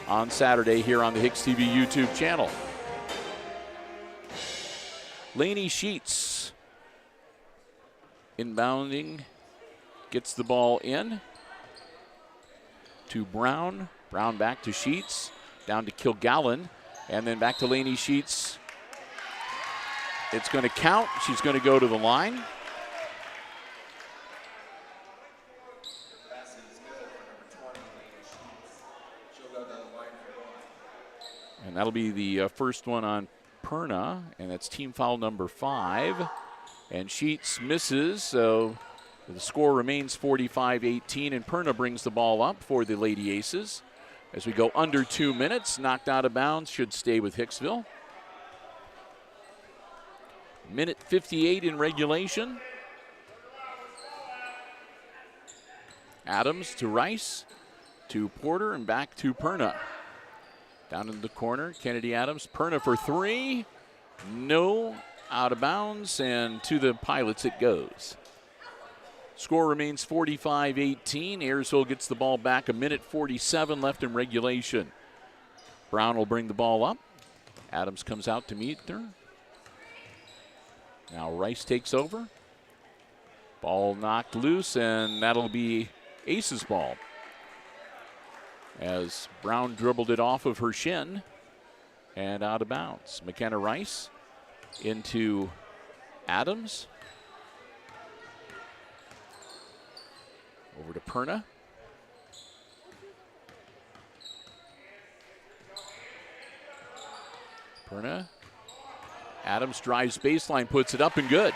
on Saturday here on the HIX-TV YouTube channel. Laney Sheets inbounding, gets the ball in to Brown. Brown back to Sheets, down to Kilgallen, and then back to Laney Sheets. It's going to count. She's going to go to the line. And that'll be the first one on Perna, and that's team foul number 5. And Sheets misses, so the score remains 45-18, and Perna brings the ball up for the Lady Aces. As we go under 2 minutes, knocked out of bounds, should stay with Hicksville. Minute 58 in regulation. Adams to Rice, to Porter, and back to Perna. Down in the corner, Kennedy Adams. Perna for 3. No, out of bounds, and to the Pilots it goes. Score remains 45-18. Ayersville gets the ball back. A minute 47 left in regulation. Brown will bring the ball up. Adams comes out to meet her. Now Rice takes over. Ball knocked loose, and that'll be Ace's ball, as Brown dribbled it off of her shin and out of bounds. McKenna Rice into Adams. Over to Perna. Perna. Adams drives baseline, puts it up and good.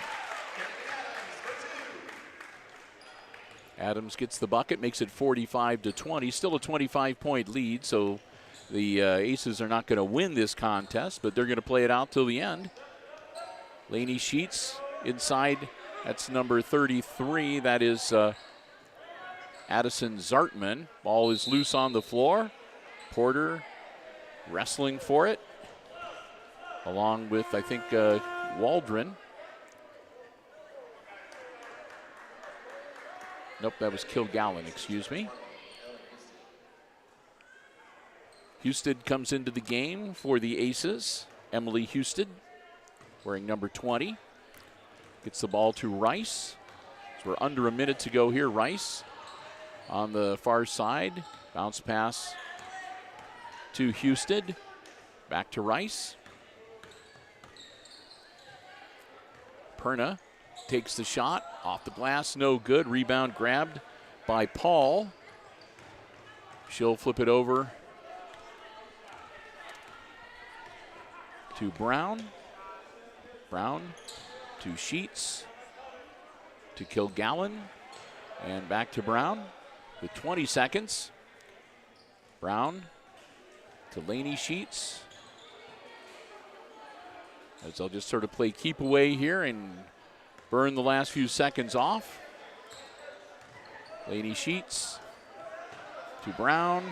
Adams gets the bucket, makes it 45-20. Still a 25-point lead, so the Aces are not going to win this contest, but they're going to play it out till the end. Laney Sheets inside. That's number 33. That is Addison Zartman. Ball is loose on the floor. Porter wrestling for it, along with, I think, Waldron. Nope, that was Kilgallen, excuse me. Houston comes into the game for the Aces. Emily Houston, wearing number 20. Gets the ball to Rice. So we're under a minute to go here. Rice on the far side. Bounce pass to Houston. Back to Rice. Perna takes the shot, off the glass, no good. Rebound grabbed by Paul. She'll flip it over to Brown. Brown to Sheets, to Kilgallen, and back to Brown with 20 seconds. Brown to Laney Sheets, as they'll just sort of play keep away here and burn the last few seconds off. Laney Sheets to Brown.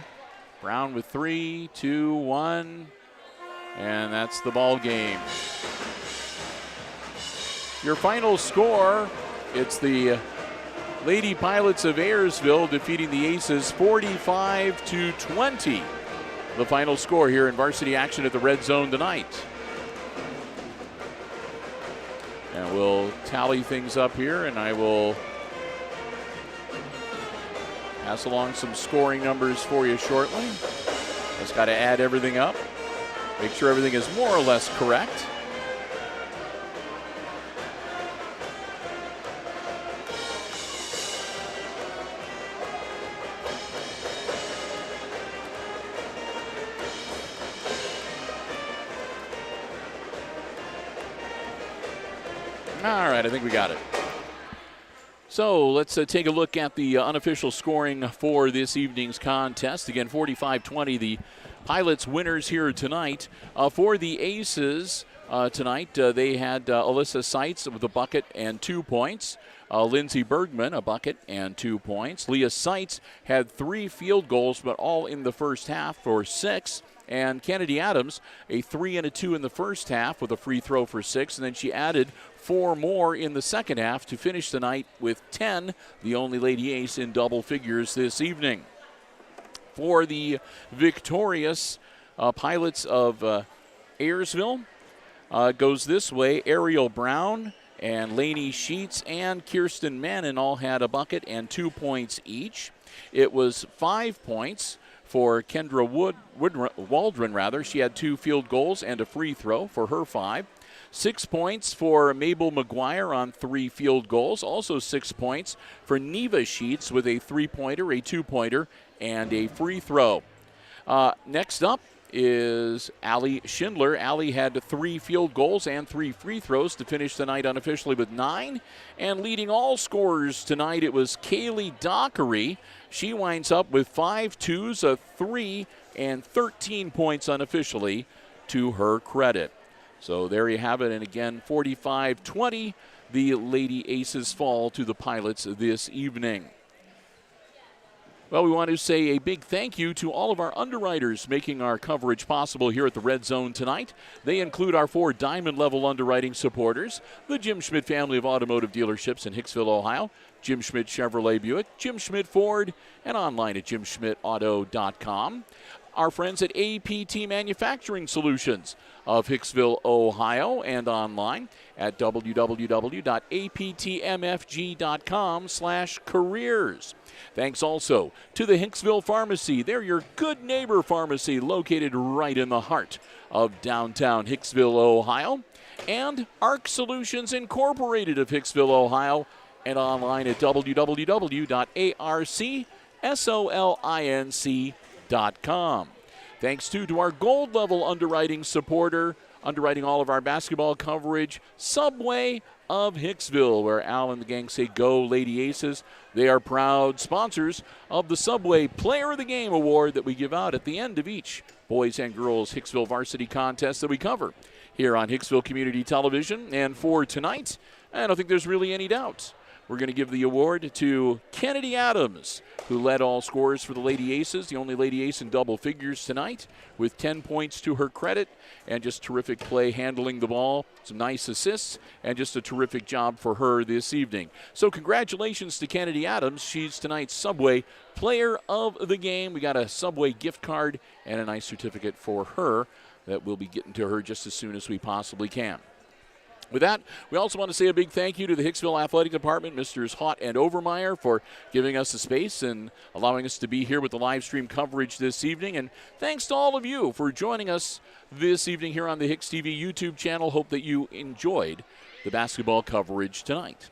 Brown with 3, 2, 1, and that's the ball game. Your final score, it's the Lady Pilots of Ayersville defeating the Aces 45-20. The final score here in varsity action at the Red Zone tonight. And we'll tally things up here, and I will pass along some scoring numbers for you shortly. Just got to add everything up, make sure everything is more or less correct. All right, I think we got it. So let's take a look at the unofficial scoring for this evening's contest. Again, 45-20, the Pilots winners here tonight. For the Aces tonight, they had Alyssa Seitz with a bucket and 2 points. Lindsey Bergman, a bucket and 2 points. Leah Seitz had 3 field goals, but all in the first half for 6. And Kennedy Adams, a 3 and a 2 in the first half with a free throw for 6, and then she added 4 more in the second half to finish the night with 10, the only Lady Ace in double figures this evening. For the victorious Pilots of Ayersville, goes this way. Ariel Brown and Lainey Sheets and Kirsten Mannon all had a bucket and 2 points each. It was 5 points for Kendra Waldron. She had 2 field goals and a free throw for her 5. 6 points for Mabel McGuire on 3 field goals. Also 6 points for Neva Sheets with a 3-pointer, a 2-pointer, and a free throw. Next up is Allie Schindler. Allie had 3 field goals and 3 free throws to finish the night unofficially with 9. And leading all scorers tonight, it was Kaylee Dockery. She winds up with 5 twos, a 3, and 13 points unofficially to her credit. So there you have it. And again, 45-20, the Lady Aces fall to the Pilots this evening. Well, we want to say a big thank you to all of our underwriters making our coverage possible here at the Red Zone tonight. They include our 4 diamond-level underwriting supporters, the Jim Schmidt family of automotive dealerships in Hicksville, Ohio, Jim Schmidt Chevrolet Buick, Jim Schmidt Ford, and online at jimschmidtauto.com. Our friends at APT Manufacturing Solutions of Hicksville, Ohio, and online at www.aptmfg.com/careers. Thanks also to the Hicksville Pharmacy. They're your good neighbor pharmacy located right in the heart of downtown Hicksville, Ohio. And ARC Solutions Incorporated of Hicksville, Ohio, and online at www.arcsolinc.com. Thanks to our gold level underwriting supporter, underwriting all of our basketball coverage, Subway of Hicksville, where Al and the gang say go Lady Aces. They are proud sponsors of the Subway Player of the Game Award that we give out at the end of each boys and girls Hicksville varsity contest that we cover here on Hicksville Community Television. And for tonight, I don't think there's really any doubt. We're going to give the award to Kennedy Adams, who led all scorers for the Lady Aces, the only Lady Ace in double figures tonight, with 10 points to her credit, and just terrific play handling the ball, some nice assists, and just a terrific job for her this evening. So congratulations to Kennedy Adams. She's tonight's Subway Player of the Game. We got a Subway gift card and a nice certificate for her that we'll be getting to her just as soon as we possibly can. With that, we also want to say a big thank you to the Hicksville Athletic Department, Misters Haught and Overmeyer, for giving us the space and allowing us to be here with the live stream coverage this evening. And thanks to all of you for joining us this evening here on the HIX-TV YouTube channel. Hope that you enjoyed the basketball coverage tonight.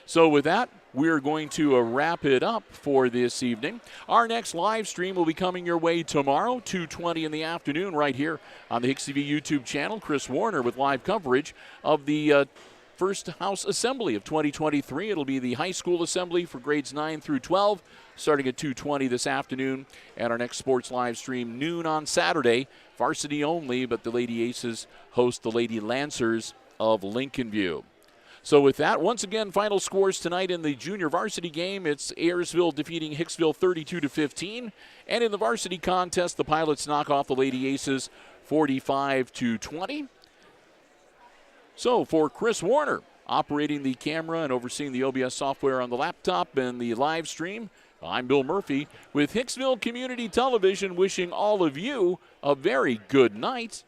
So with that, we're going to wrap it up for this evening. Our next live stream will be coming your way tomorrow, 2:20 in the afternoon, right here on the HIX-TV YouTube channel. Chris Warner with live coverage of the First House Assembly of 2023. It'll be the high school assembly for grades 9 through 12, starting at 2:20 this afternoon. And our next sports live stream, noon on Saturday, varsity only, but the Lady Aces host the Lady Lancers of Lincoln View. So with that, once again, final scores tonight in the junior varsity game. It's Ayersville defeating Hicksville 32-15. And in the varsity contest, the Pilots knock off the Lady Aces 45-20. So for Chris Warner, operating the camera and overseeing the OBS software on the laptop and the live stream, I'm Bill Murphy with Hicksville Community Television, wishing all of you a very good night